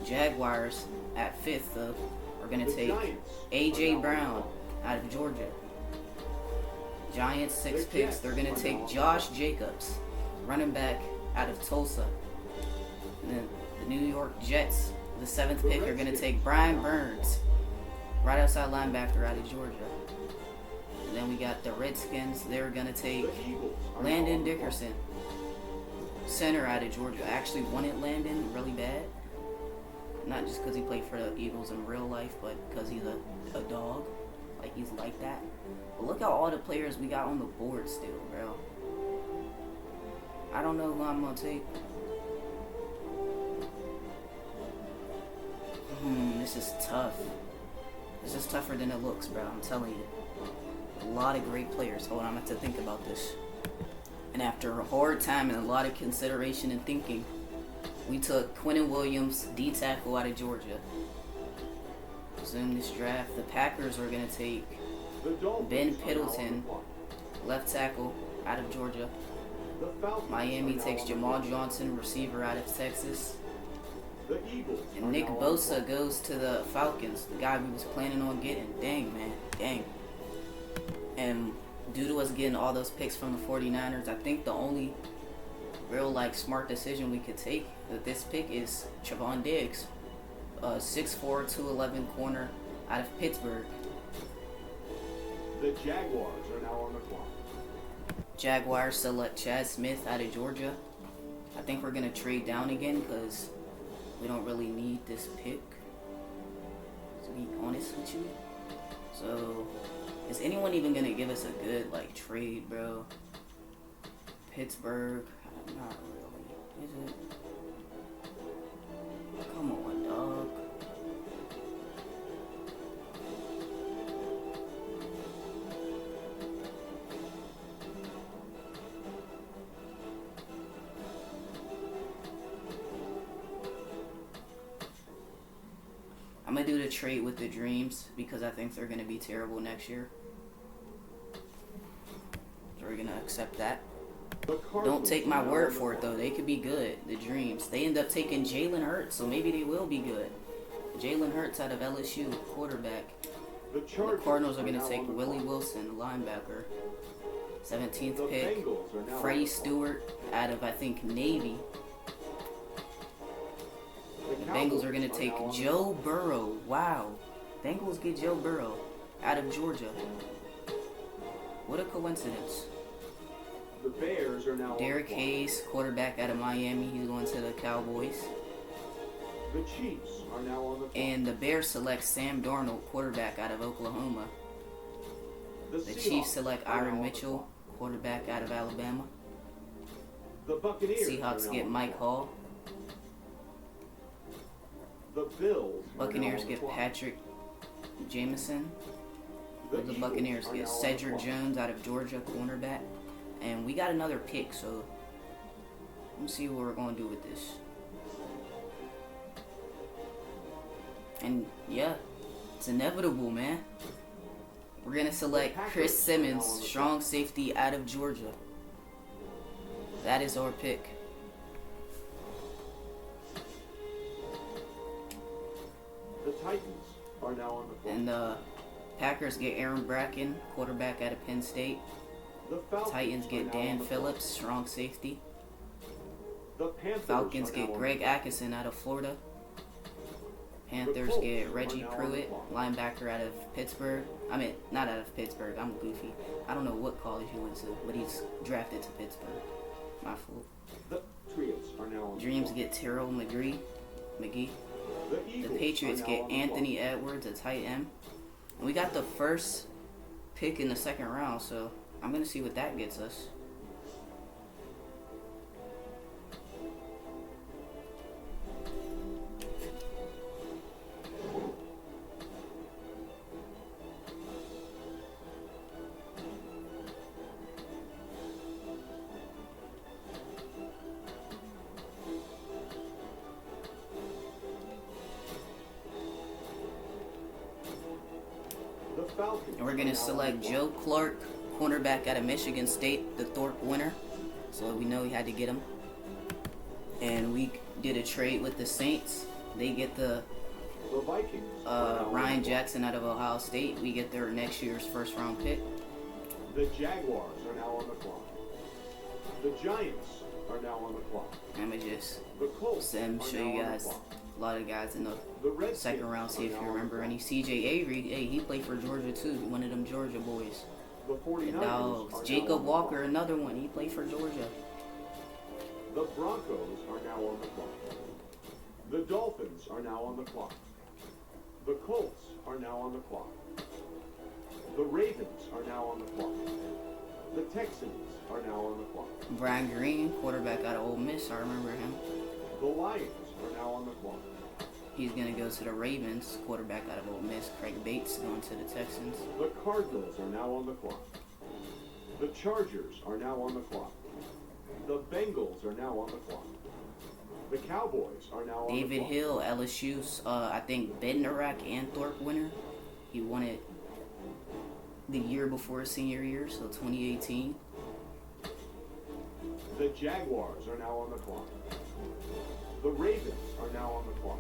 Jaguars at 5th, though, are going to take A.J. Brown out of Georgia. Giants, 6 picks, they're going to take Josh Jacobs, running back out of Tulsa. And then the New York Jets, the 7th pick, are going to take Brian Burns, right outside linebacker out of Georgia. And then we got the Redskins, they're going to take Landon Dickerson, center out of Georgia. I actually wanted Landon really bad. Not just because he played for the Eagles in real life, but because he's a dog. Like, he's like that. But look at all the players we got on the board still, bro. I don't know who I'm going to take. This is tough. This is tougher than it looks, bro. I'm telling you. A lot of great players. Hold on, I'm going to have to think about this. And after a hard time and a lot of consideration and thinking, we took Quinnen Williams, D tackle out of Georgia. So in this draft, the Packers are going to take Ben Piddleton, left tackle out of Georgia. Miami takes Jamal Johnson, receiver out of Texas. And Nick Bosa goes to the Falcons, the guy we was planning on getting. Dang, man. Dang. And due to us getting all those picks from the 49ers, I think the only real smart decision we could take with this pick is Trevon Diggs, 6'4", 211 corner out of Pittsburgh. The Jaguars are now on the clock. Jaguars select Chad Smith out of Georgia. I think we're going to trade down again because we don't really need this pick, to be honest with you. So, is anyone even going to give us a good, like, trade, bro? Pittsburgh? Not really. Is it? Come on, dog. I'm gonna do the trade with the Dreams because I think they're gonna be terrible next year. So we're gonna accept that. Don't take my word for it though. They could be good. The Dreams. They end up taking Jalen Hurts, so maybe they will be good. Jalen Hurts out of LSU, quarterback. The Cardinals are gonna take Willie Wilson, linebacker. 17th pick. Freddie Stewart out of, I think, Navy. The Bengals are going to take Joe Burrow. Wow. Bengals get Joe Burrow out of Georgia. What a coincidence. The Bears are now Derek Hayes, quarterback out of Miami. He's going to the Cowboys. The Chiefs are now on the clock. And the Bears select Sam Darnold, quarterback out of Oklahoma. The Chiefs select Aaron Mitchell, quarterback out of Alabama. The Buccaneers Seahawks get Mike Hall. The Bills Buccaneers get Patrick Jameson. The Buccaneers get Cedric Jones out of Georgia, cornerback. And we got another pick, so let's see what we're going to do with this. And yeah, it's inevitable, man. We're going to select Chris Simmons, strong safety out of Georgia. That is our pick. The Titans are now on the clock. And the Packers get Aaron Bracken, quarterback out of Penn State. The Titans get Dan Phillips, strong safety. The Panthers Falcons get Greg Atkinson out of Florida. Panthers get Reggie Pruitt, linebacker out of Pittsburgh. I mean, not out of Pittsburgh. I'm goofy. I don't know what college he went to, but he's drafted to Pittsburgh. My fault. The Patriots are now on Dreams get Terrell McGee. The Patriots get Anthony Edwards, a tight end. And we got the first pick in the second round, so I'm going to see what that gets us. And we're going to select Joe Clark, cornerback out of Michigan State, the Thorpe winner. So we know we had to get him. And we did a trade with the Saints. They get the Vikings. Ryan Jackson out of Ohio State. We get their next year's first round pick. The Jaguars are now on the clock. The Giants are now on the clock. I'm going to just The Colts show you guys a lot of guys in the second round, see if you remember any. CJ Avery, hey, he played for Georgia too, one of them Georgia boys. The Dogs. Jacob Walker, another one, he played for Georgia. The Broncos are now on the clock. The Dolphins are now on the clock. The Colts are now on the clock. The Ravens are now on the clock. The Texans are now on the clock. Brian Green, quarterback out of Ole Miss, I remember him. The Lions are now on the clock. He's going to go to the Ravens, quarterback out of Ole Miss. Craig Bates going to the Texans. The Cardinals are now on the clock. The Chargers are now on the clock. The Bengals are now on the clock. The Cowboys are now on the clock. David Hill, LSU's, I think, Bednarak and Thorpe winner. He won it the year before his senior year, so 2018. The Jaguars are now on the clock. The Ravens are now on the clock.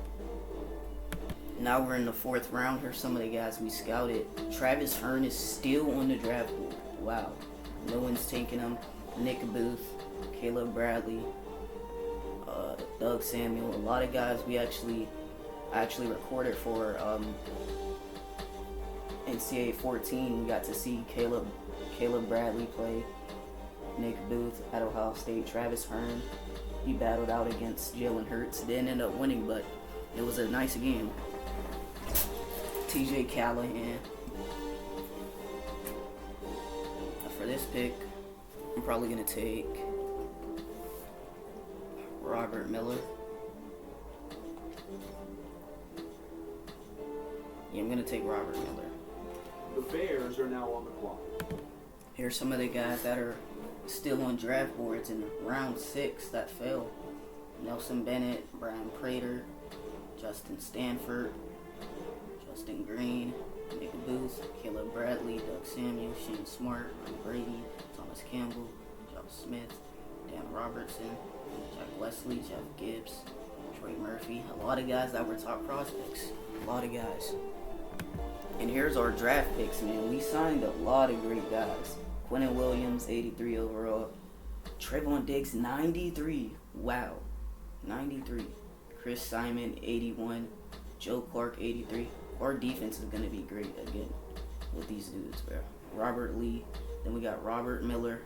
Now we're in the fourth round. Here's some of the guys we scouted. Travis Hearn is still on the draft board. Wow. No one's taking him. Nick Booth, Caleb Bradley, Doug Samuel. A lot of guys we actually recorded for Ncaa 14. We got to see Caleb Bradley play. Nick Booth at Ohio State. Travis Hearn. He battled out against Jalen Hurts. Didn't end up winning, but it was a nice game. TJ Callahan. For this pick, I'm probably going to take Robert Miller. Yeah, I'm going to take Robert Miller. The Bears are now on the clock. Here's some of the guys that are still on draft boards in round 6 that fell. Nelson Bennett, Brian Prater, Justin Stanford, Justin Green, Nick Booth, Caleb Bradley, Doug Samuel, Shane Smart, Ron Brady, Thomas Campbell, Josh Smith, Dan Robertson, Jack Wesley, Jeff Gibbs, Troy Murphy. A lot of guys that were top prospects. A lot of guys. And here's our draft picks, man. We signed a lot of great guys. Quentin Williams, 83 overall. Trayvon Diggs, 93. Wow. 93. Chris Simon, 81. Joe Clark, 83. Our defense is going to be great again with these dudes, bro. Robert Lee. Then we got Robert Miller.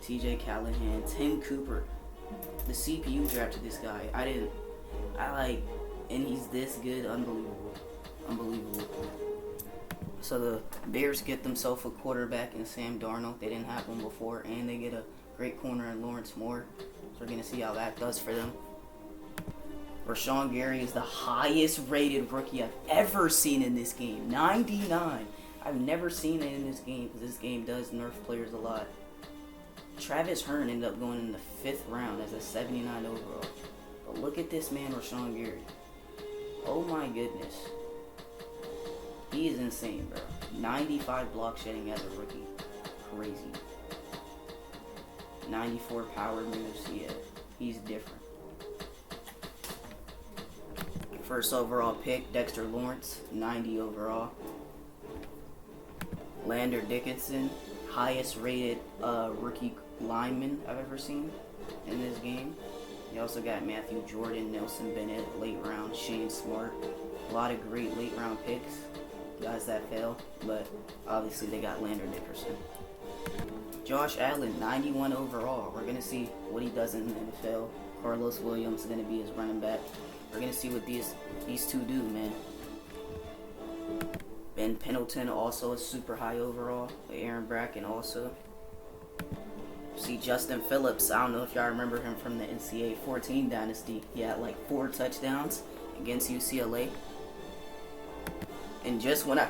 TJ Callahan. Tim Cooper. The CPU drafted this guy. And he's this good. Unbelievable. So the Bears get themselves a quarterback in Sam Darnold. They didn't have one before. And they get a great corner in Lawrence Moore. So we're going to see how that does for them. Rashawn Gary is the highest rated rookie I've ever seen in this game. 99. I've never seen it in this game because this game does nerf players a lot. Travis Hearn ended up going in the 5th round as a 79 overall. But look at this man, Rashawn Gary. Oh my goodness. He is insane, bro. 95 block shedding as a rookie. Crazy. 94 power moves. Yeah, he's different. First overall pick, Dexter Lawrence, 90 overall. Lander Dickinson, highest rated rookie lineman I've ever seen in this game. You also got Matthew Jordan, Nelson Bennett, late round, Shane Smart. A lot of great late round picks, guys that fell, but obviously they got Lander Dickerson. Josh Allen, 91 overall. We're going to see what he does in the NFL. Carlos Williams is going to be his running back. We're going to see what these two do, man. Ben Pendleton, also a super high overall. Aaron Bracken also. See Justin Phillips, I don't know if y'all remember him from the Ncaa 14 dynasty. He had like 4 touchdowns against UCLA. And just when I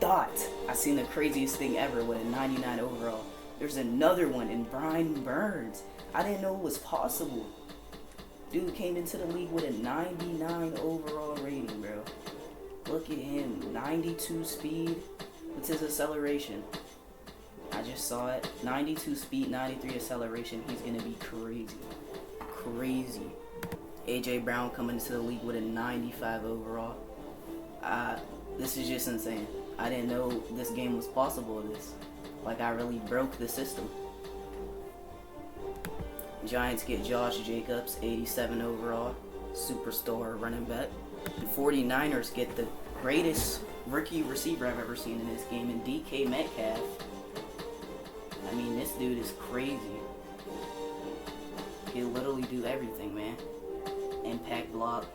thought I seen the craziest thing ever with a 99 overall, there's another one in Brian Burns. I didn't know it was possible. Dude came into the league with a 99 overall rating, bro. Look at him, 92 speed. What's his acceleration? I just saw it. 92 speed, 93 acceleration. He's gonna be crazy. Crazy. AJ Brown coming into the league with a 95 overall. This is just insane. I didn't know this game was possible. Like, I really broke the system. Giants get Josh Jacobs, 87 overall, superstar running back. The 49ers get the greatest rookie receiver I've ever seen in this game in DK Metcalf. I mean, this dude is crazy. He'll literally do everything, man. Impact block.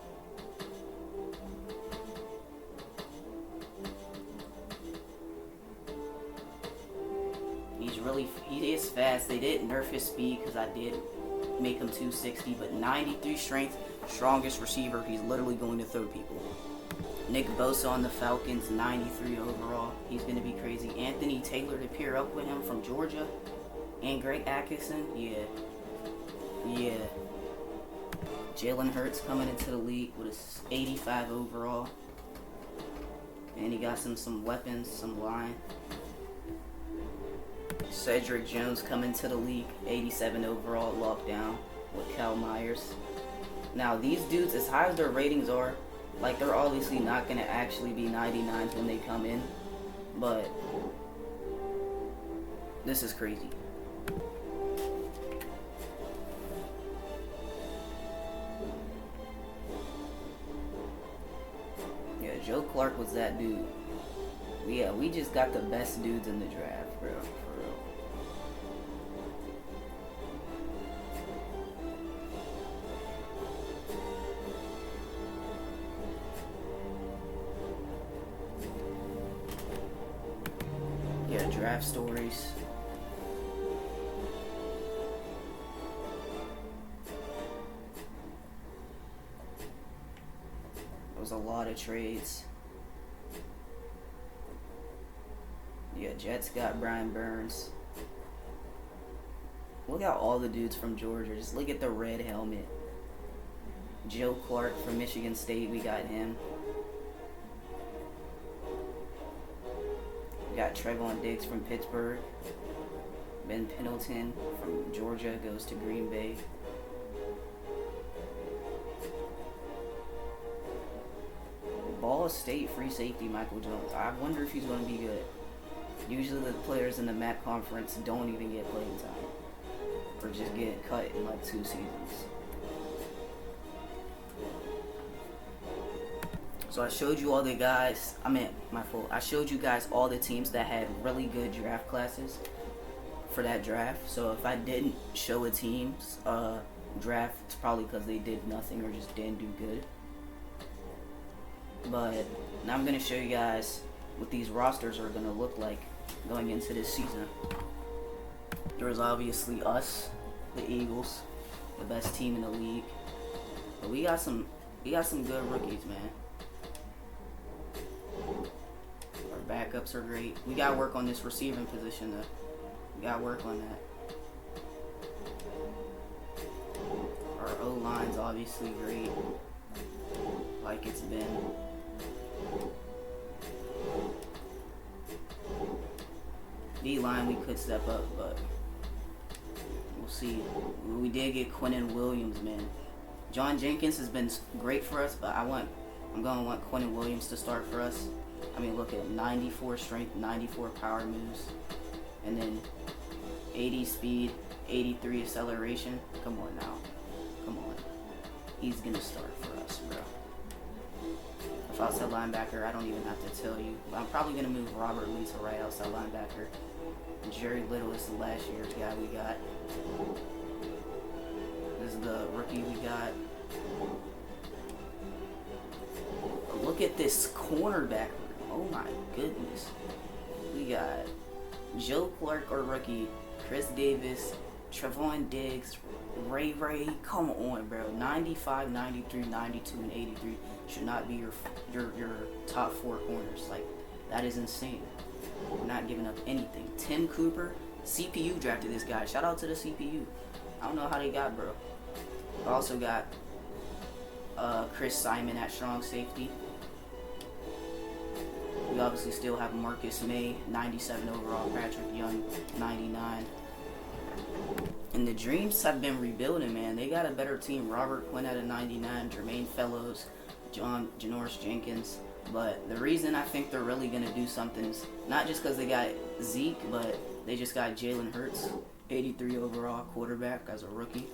He is fast. They did nerf his speed because I did make him 260, but 93 strength, strongest receiver. He's literally going to throw people. Nick Bosa on the Falcons, 93 overall. He's going to be crazy. Anthony Taylor to pair up with him from Georgia. And Greg Atkinson, yeah. Jalen Hurts coming into the league with his 85 overall. And he got some weapons, some line. Cedric Jones coming to the league, 87 overall, lockdown with Cal Myers. Now, these dudes, as high as their ratings are, like, they're obviously not going to actually be 99s when they come in. But this is crazy. Yeah, Joe Clark was that dude. Yeah, we just got the best dudes in the draft, bro. For real. Yeah, draft stories. There was a lot of trades. Yeah, Jets got Brian Burns. Look at all the dudes from Georgia. Just look at the red helmet. Joe Clark from Michigan State, we got him. We got Trevon Diggs from Pittsburgh. Ben Pendleton from Georgia goes to Green Bay. Ball State free safety Michael Jones. I wonder if he's going to be good. Usually the players in the MAC conference don't even get playing time. Or just get cut in like 2 seasons. So I showed you all the guys, I showed you guys all the teams that had really good draft classes for that draft. So if I didn't show a team's draft, it's probably because they did nothing or just didn't do good. But now I'm going to show you guys what these rosters are going to look like going into this season. There's obviously us, the Eagles, the best team in the league. But we got some good rookies, man. Our backups are great. We gotta work on this receiving position though. We gotta work on that. Our O-line's obviously great. Like it's been. D-line we could step up, but we'll see. We did get Quinnen Williams, man. John Jenkins has been great for us, but I'm gonna want Quinnen Williams to start for us. I mean, look at 94 strength, 94 power moves, and then 80 speed, 83 acceleration. Come on now, come on. He's gonna start for us, bro. If outside linebacker, I don't even have to tell you. I'm probably gonna move Robert Lee to right outside linebacker. Jerry Little is the last year's guy we got. This is the rookie we got. But look at this cornerback. Oh my goodness. We got Joe Clark, our rookie, Chris Davis, Trevon Diggs, Ray. Come on, bro. 95, 93, 92, and 83 should not be your top 4 corners. Like, that is insane. We're not giving up anything. Tim Cooper, CPU drafted this guy. Shout out to the CPU. I don't know how they got, bro. I also got Chris Simon at strong safety. We obviously still have Marcus May, 97 overall, Patrick Young, 99. And the Dreams have been rebuilding, man. They got a better team. Robert Quinn at a 99, Jermaine Fellows, Janoris Jenkins. But the reason I think they're really going to do something is not just because they got Zeke, but they just got Jalen Hurts, 83 overall quarterback as a rookie.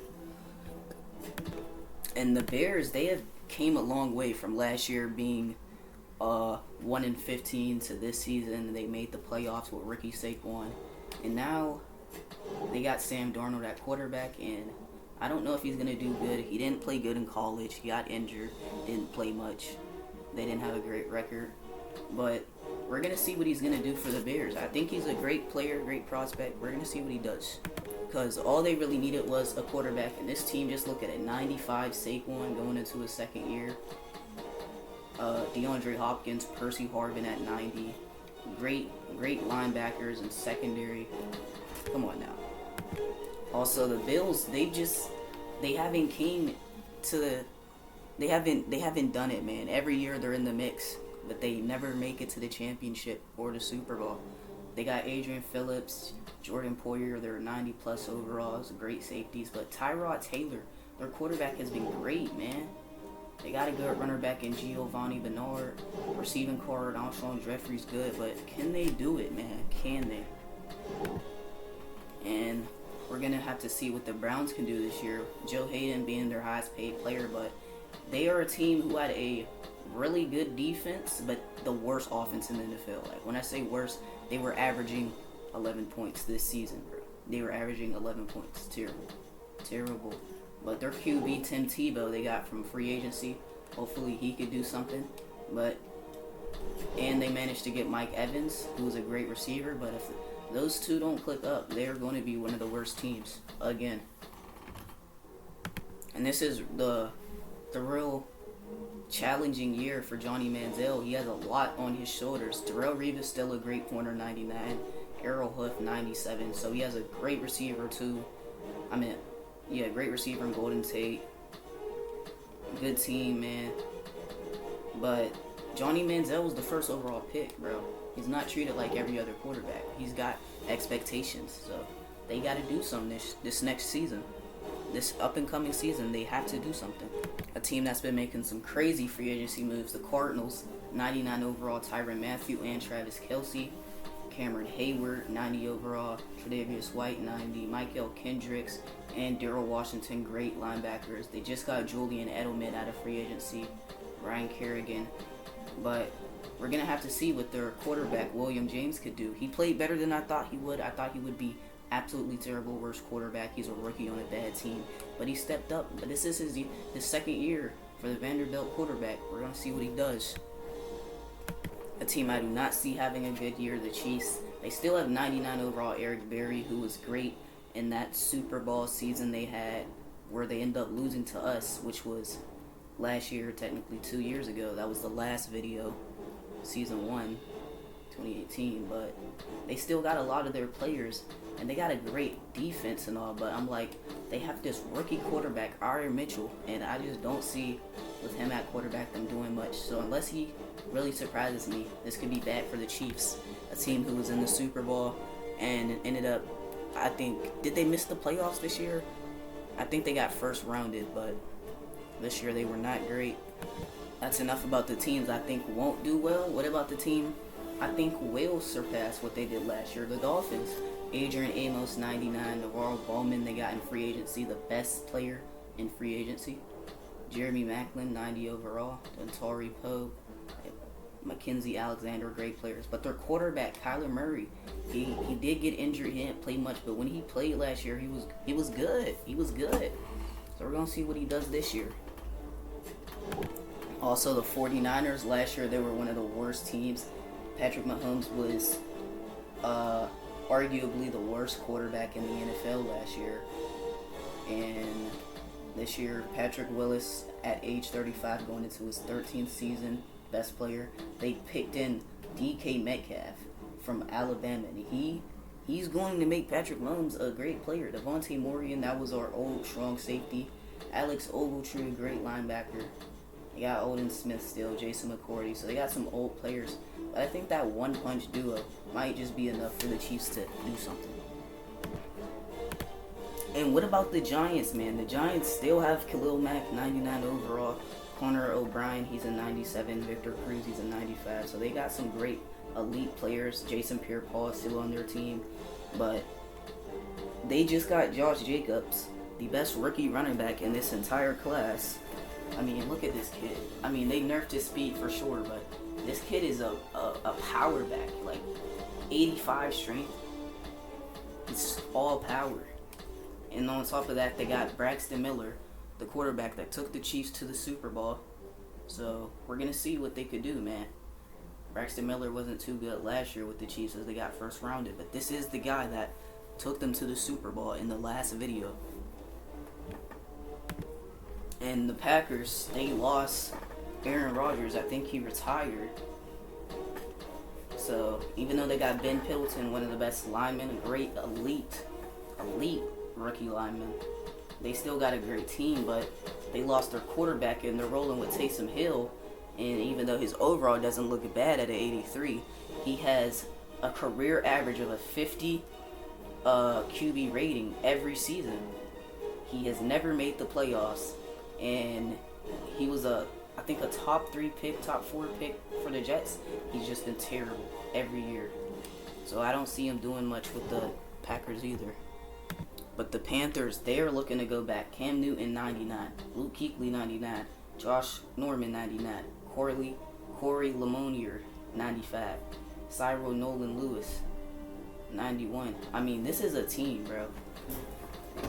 And the Bears, they have came a long way from last year being 1-15 to this season. They made the playoffs with Ricky Saquon. And now they got Sam Darnold at quarterback, and I don't know if he's going to do good. He didn't play good in college. He got injured, didn't play much. They didn't have a great record. But we're going to see what he's going to do for the Bears. I think he's a great player, great prospect. We're going to see what he does. Because all they really needed was a quarterback. And this team, just look at it. 95 Saquon going into his second year. DeAndre Hopkins, Percy Harvin at 90. Great linebackers and secondary. Come on now. Also, the Bills, they haven't done it, man. Every year they're in the mix, but they never make it to the championship or the Super Bowl. They got Adrian Phillips, Jordan Poyer, they're 90+ overalls, great safeties. But Tyrod Taylor, their quarterback, has been great, man. They got a good runner back in Giovanni Bernard. Receiving core, Alshon Jeffrey's good, but can they do it, man? Can they? And we're going to have to see what the Browns can do this year. Joe Hayden being their highest paid player, but they are a team who had a really good defense, but the worst offense in the NFL. Like, when I say worst, they were averaging 11 points this season, bro. They were averaging 11 points. Terrible. But their QB, Tim Tebow, they got from free agency. Hopefully he could do something. But and they managed to get Mike Evans, who's a great receiver. But if those two don't click up, they're going to be one of the worst teams again. And this is the real challenging year for Johnny Manziel. He has a lot on his shoulders. Darrelle Revis still a great corner, 99. Errol Hoof, 97. So he has a great receiver too. Great receiver in Golden Tate. Good team, man. But Johnny Manziel was the first overall pick, bro. He's not treated like every other quarterback. He's got expectations. So they got to do something this next season. This up-and-coming season, they have to do something. A team that's been making some crazy free agency moves, the Cardinals, 99 overall, Tyrann Mathieu and Travis Kelce. Cameron Hayward, 90 overall, Tre'Davious White, 90, Michael Kendricks, and Darrell Washington, great linebackers. They just got Julian Edelman out of free agency, Ryan Kerrigan. But we're going to have to see what their quarterback, William James, could do. He played better than I thought he would. I thought he would be absolutely terrible, worst quarterback. He's a rookie on a bad team. But he stepped up. But this is his second year for the Vanderbilt quarterback. We're going to see what he does. A team I do not see having a good year, the Chiefs. They still have 99 overall Eric Berry, who was great in that Superbowl season they had where they ended up losing to us, which was last year, technically 2 years ago. That was the last video, season 1, 2018. But they still got a lot of their players, and they got a great defense and all. But I'm like, they have this rookie quarterback, Aaron Mitchell, and I just don't see with him at quarterback them doing much. So unless he really surprises me, this could be bad for the Chiefs, a team who was in the Super Bowl and ended up, I think, did they miss the playoffs this year? I think they got first rounded, but this year they were not great. That's enough about the teams I think won't do well. What about the team I think will surpass what they did last year? The Dolphins. Adrian Amos, 99. Navarro Bowman, they got in free agency, the best player in free agency. Jeremy Maclin, 90 overall. Dontari Poe, Mackenzie Alexander, great players. But their quarterback, Kyler Murray, he did get injured. He didn't play much, but when he played last year, he was good. He was good. So we're going to see what he does this year. Also, the 49ers, last year they were one of the worst teams. Patrick Mahomes was arguably the worst quarterback in the NFL last year. And this year, Patrick Willis, at age 35, going into his 13th season, best player. They picked in DK Metcalf from Alabama, and he's going to make Patrick Mahomes a great player. Devontae Morgan, that was our old strong safety. Alex Ogletree, great linebacker. They got Odin Smith still, Jason McCourty, so they got some old players. But I think that one-punch duo might just be enough for the Chiefs to do something. And what about the Giants, man? The Giants still have Khalil Mack, 99 overall. Connor O'Brien, he's a 97. Victor Cruz, he's a 95. So they got some great elite players. Jason Pierre-Paul is still on their team. But they just got Josh Jacobs, the best rookie running back in this entire class. I mean, look at this kid. I mean, they nerfed his speed for sure, but this kid is a power back. Like, 85 strength. It's all power. And on top of that, they got Braxton Miller, the quarterback that took the Chiefs to the Super Bowl. So we're going to see what they could do, man. Braxton Miller wasn't too good last year with the Chiefs as they got first rounded. But this is the guy that took them to the Super Bowl in the last video. And the Packers, they lost Aaron Rodgers. I think he retired. So even though they got Ben Pittleton, one of the best linemen, a great elite rookie lineman, they still got a great team, but they lost their quarterback and they're rolling with Taysom Hill. And even though his overall doesn't look bad at an 83, he has a career average of a 50 QB rating every season. He has never made the playoffs, and he was I think a top 3 pick, top 4 pick for the Jets. He's just been terrible every year. So I don't see him doing much with the Packers either. But the Panthers, they're looking to go back. Cam Newton, 99. Luke Kuechly, 99. Josh Norman, 99. Corey Lamonier, 95. Cyril Nolan Lewis, 91. I mean, this is a team, bro.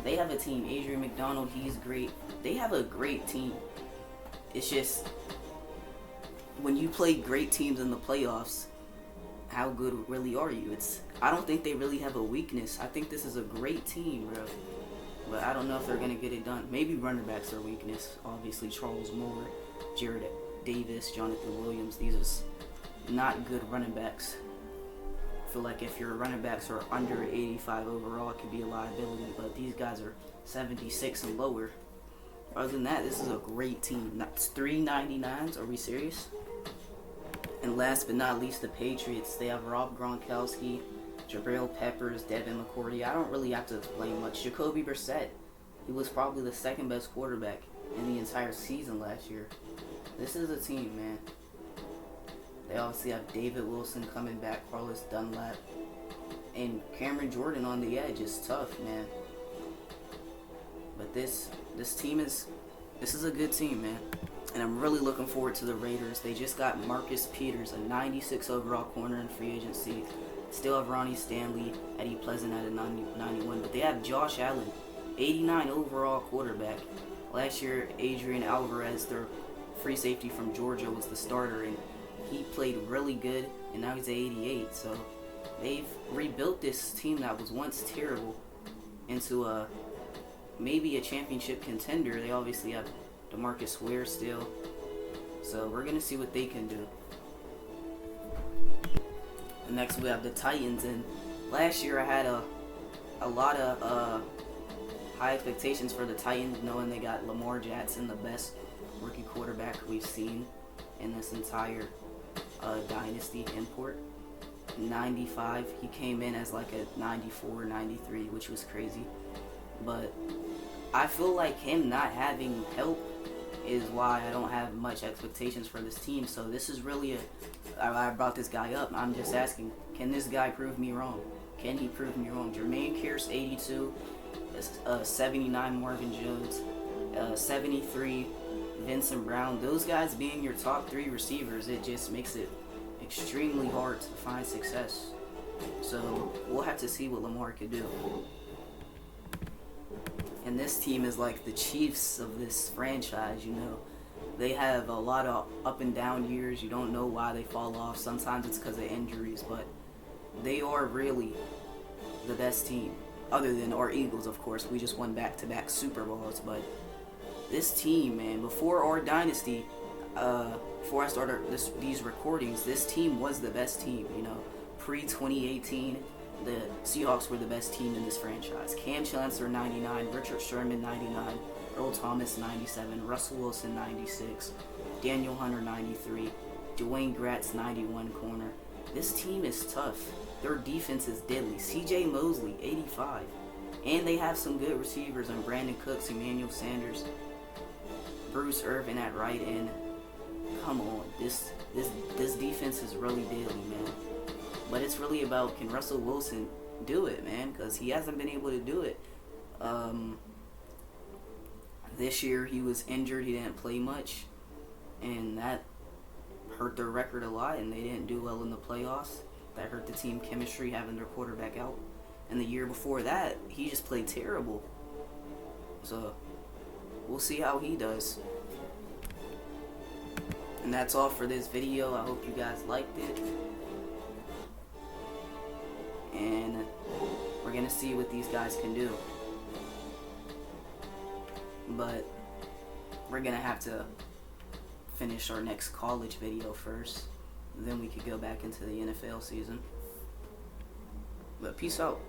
They have a team. Adrian McDonald, he's great. They have a great team. It's just when you play great teams in the playoffs, how good really are you? I don't think they really have a weakness. I think this is a great team, bro. But I don't know if they're going to get it done. Maybe running backs are weakness. Obviously, Charles Moore, Jared Davis, Jonathan Williams. These are not good running backs. I feel like if your running backs are under 85 overall, it could be a liability. But these guys are 76 and lower. Other than that, this is a great team. That's 399s. Are we serious? And last but not least, the Patriots. They have Rob Gronkowski, Jabril Peppers, Devin McCourty. I don't really have to explain much. Jacoby Brissett. He was probably the second best quarterback in the entire season last year. This is a team, man. They obviously have David Wilson coming back, Carlos Dunlap, and Cameron Jordan on the edge. Is tough, man. But this team is a good team, man. And I'm really looking forward to the Raiders. They just got Marcus Peters, a 96 overall corner in free agency. Still have Ronnie Stanley, Eddie Pleasant at a 91. But they have Josh Allen, 89 overall quarterback. Last year, Adrian Alvarez, their free safety from Georgia, was the starter. And he played really good. And now he's at 88. So they've rebuilt this team that was once terrible into maybe a championship contender. They obviously have DeMarcus Ware still. So we're going to see what they can do. And next we have the Titans. And last year I had a lot of high expectations for the Titans, knowing they got Lamar Jackson, the best rookie quarterback we've seen in this entire dynasty import. 95. He came in as like a 94, 93, which was crazy. But I feel like him not having help is why I don't have much expectations for this team. So this is really I brought this guy up. I'm just asking, can this guy prove me wrong? Can he prove me wrong? Jermaine Kearse, 82. 79 Marvin Jones. 73 Vincent Brown. Those guys being your top 3 receivers, it just makes it extremely hard to find success. So we'll have to see what Lamar could do. And this team is like the Chiefs of this franchise, you know. They have a lot of up and down years. You don't know why they fall off. Sometimes it's because of injuries, but they are really the best team. Other than our Eagles, of course. We just won back-to-back Super Bowls. But this team, man, before our dynasty, before I started these recordings, this team was the best team, you know. Pre-2018, the Seahawks were the best team in this franchise. Cam Chancellor, 99. Richard Sherman, 99. Earl Thomas, 97. Russell Wilson, 96. Daniel Hunter, 93. Dwayne Gratz, 91 corner. This team is tough. Their defense is deadly. C.J. Mosley, 85. And they have some good receivers in Brandon Cooks, Emmanuel Sanders, Bruce Irvin at right end. Come on, this defense is really deadly, man. But it's really about, can Russell Wilson do it, man? Because he hasn't been able to do it. This year he was injured. He didn't play much. And that hurt their record a lot. And they didn't do well in the playoffs. That hurt the team chemistry, having their quarterback out. And the year before that, he just played terrible. So we'll see how he does. And that's all for this video. I hope you guys liked it. And we're going to see what these guys can do. But we're going to have to finish our next college video first. Then we could go back into the NFL season. But peace out.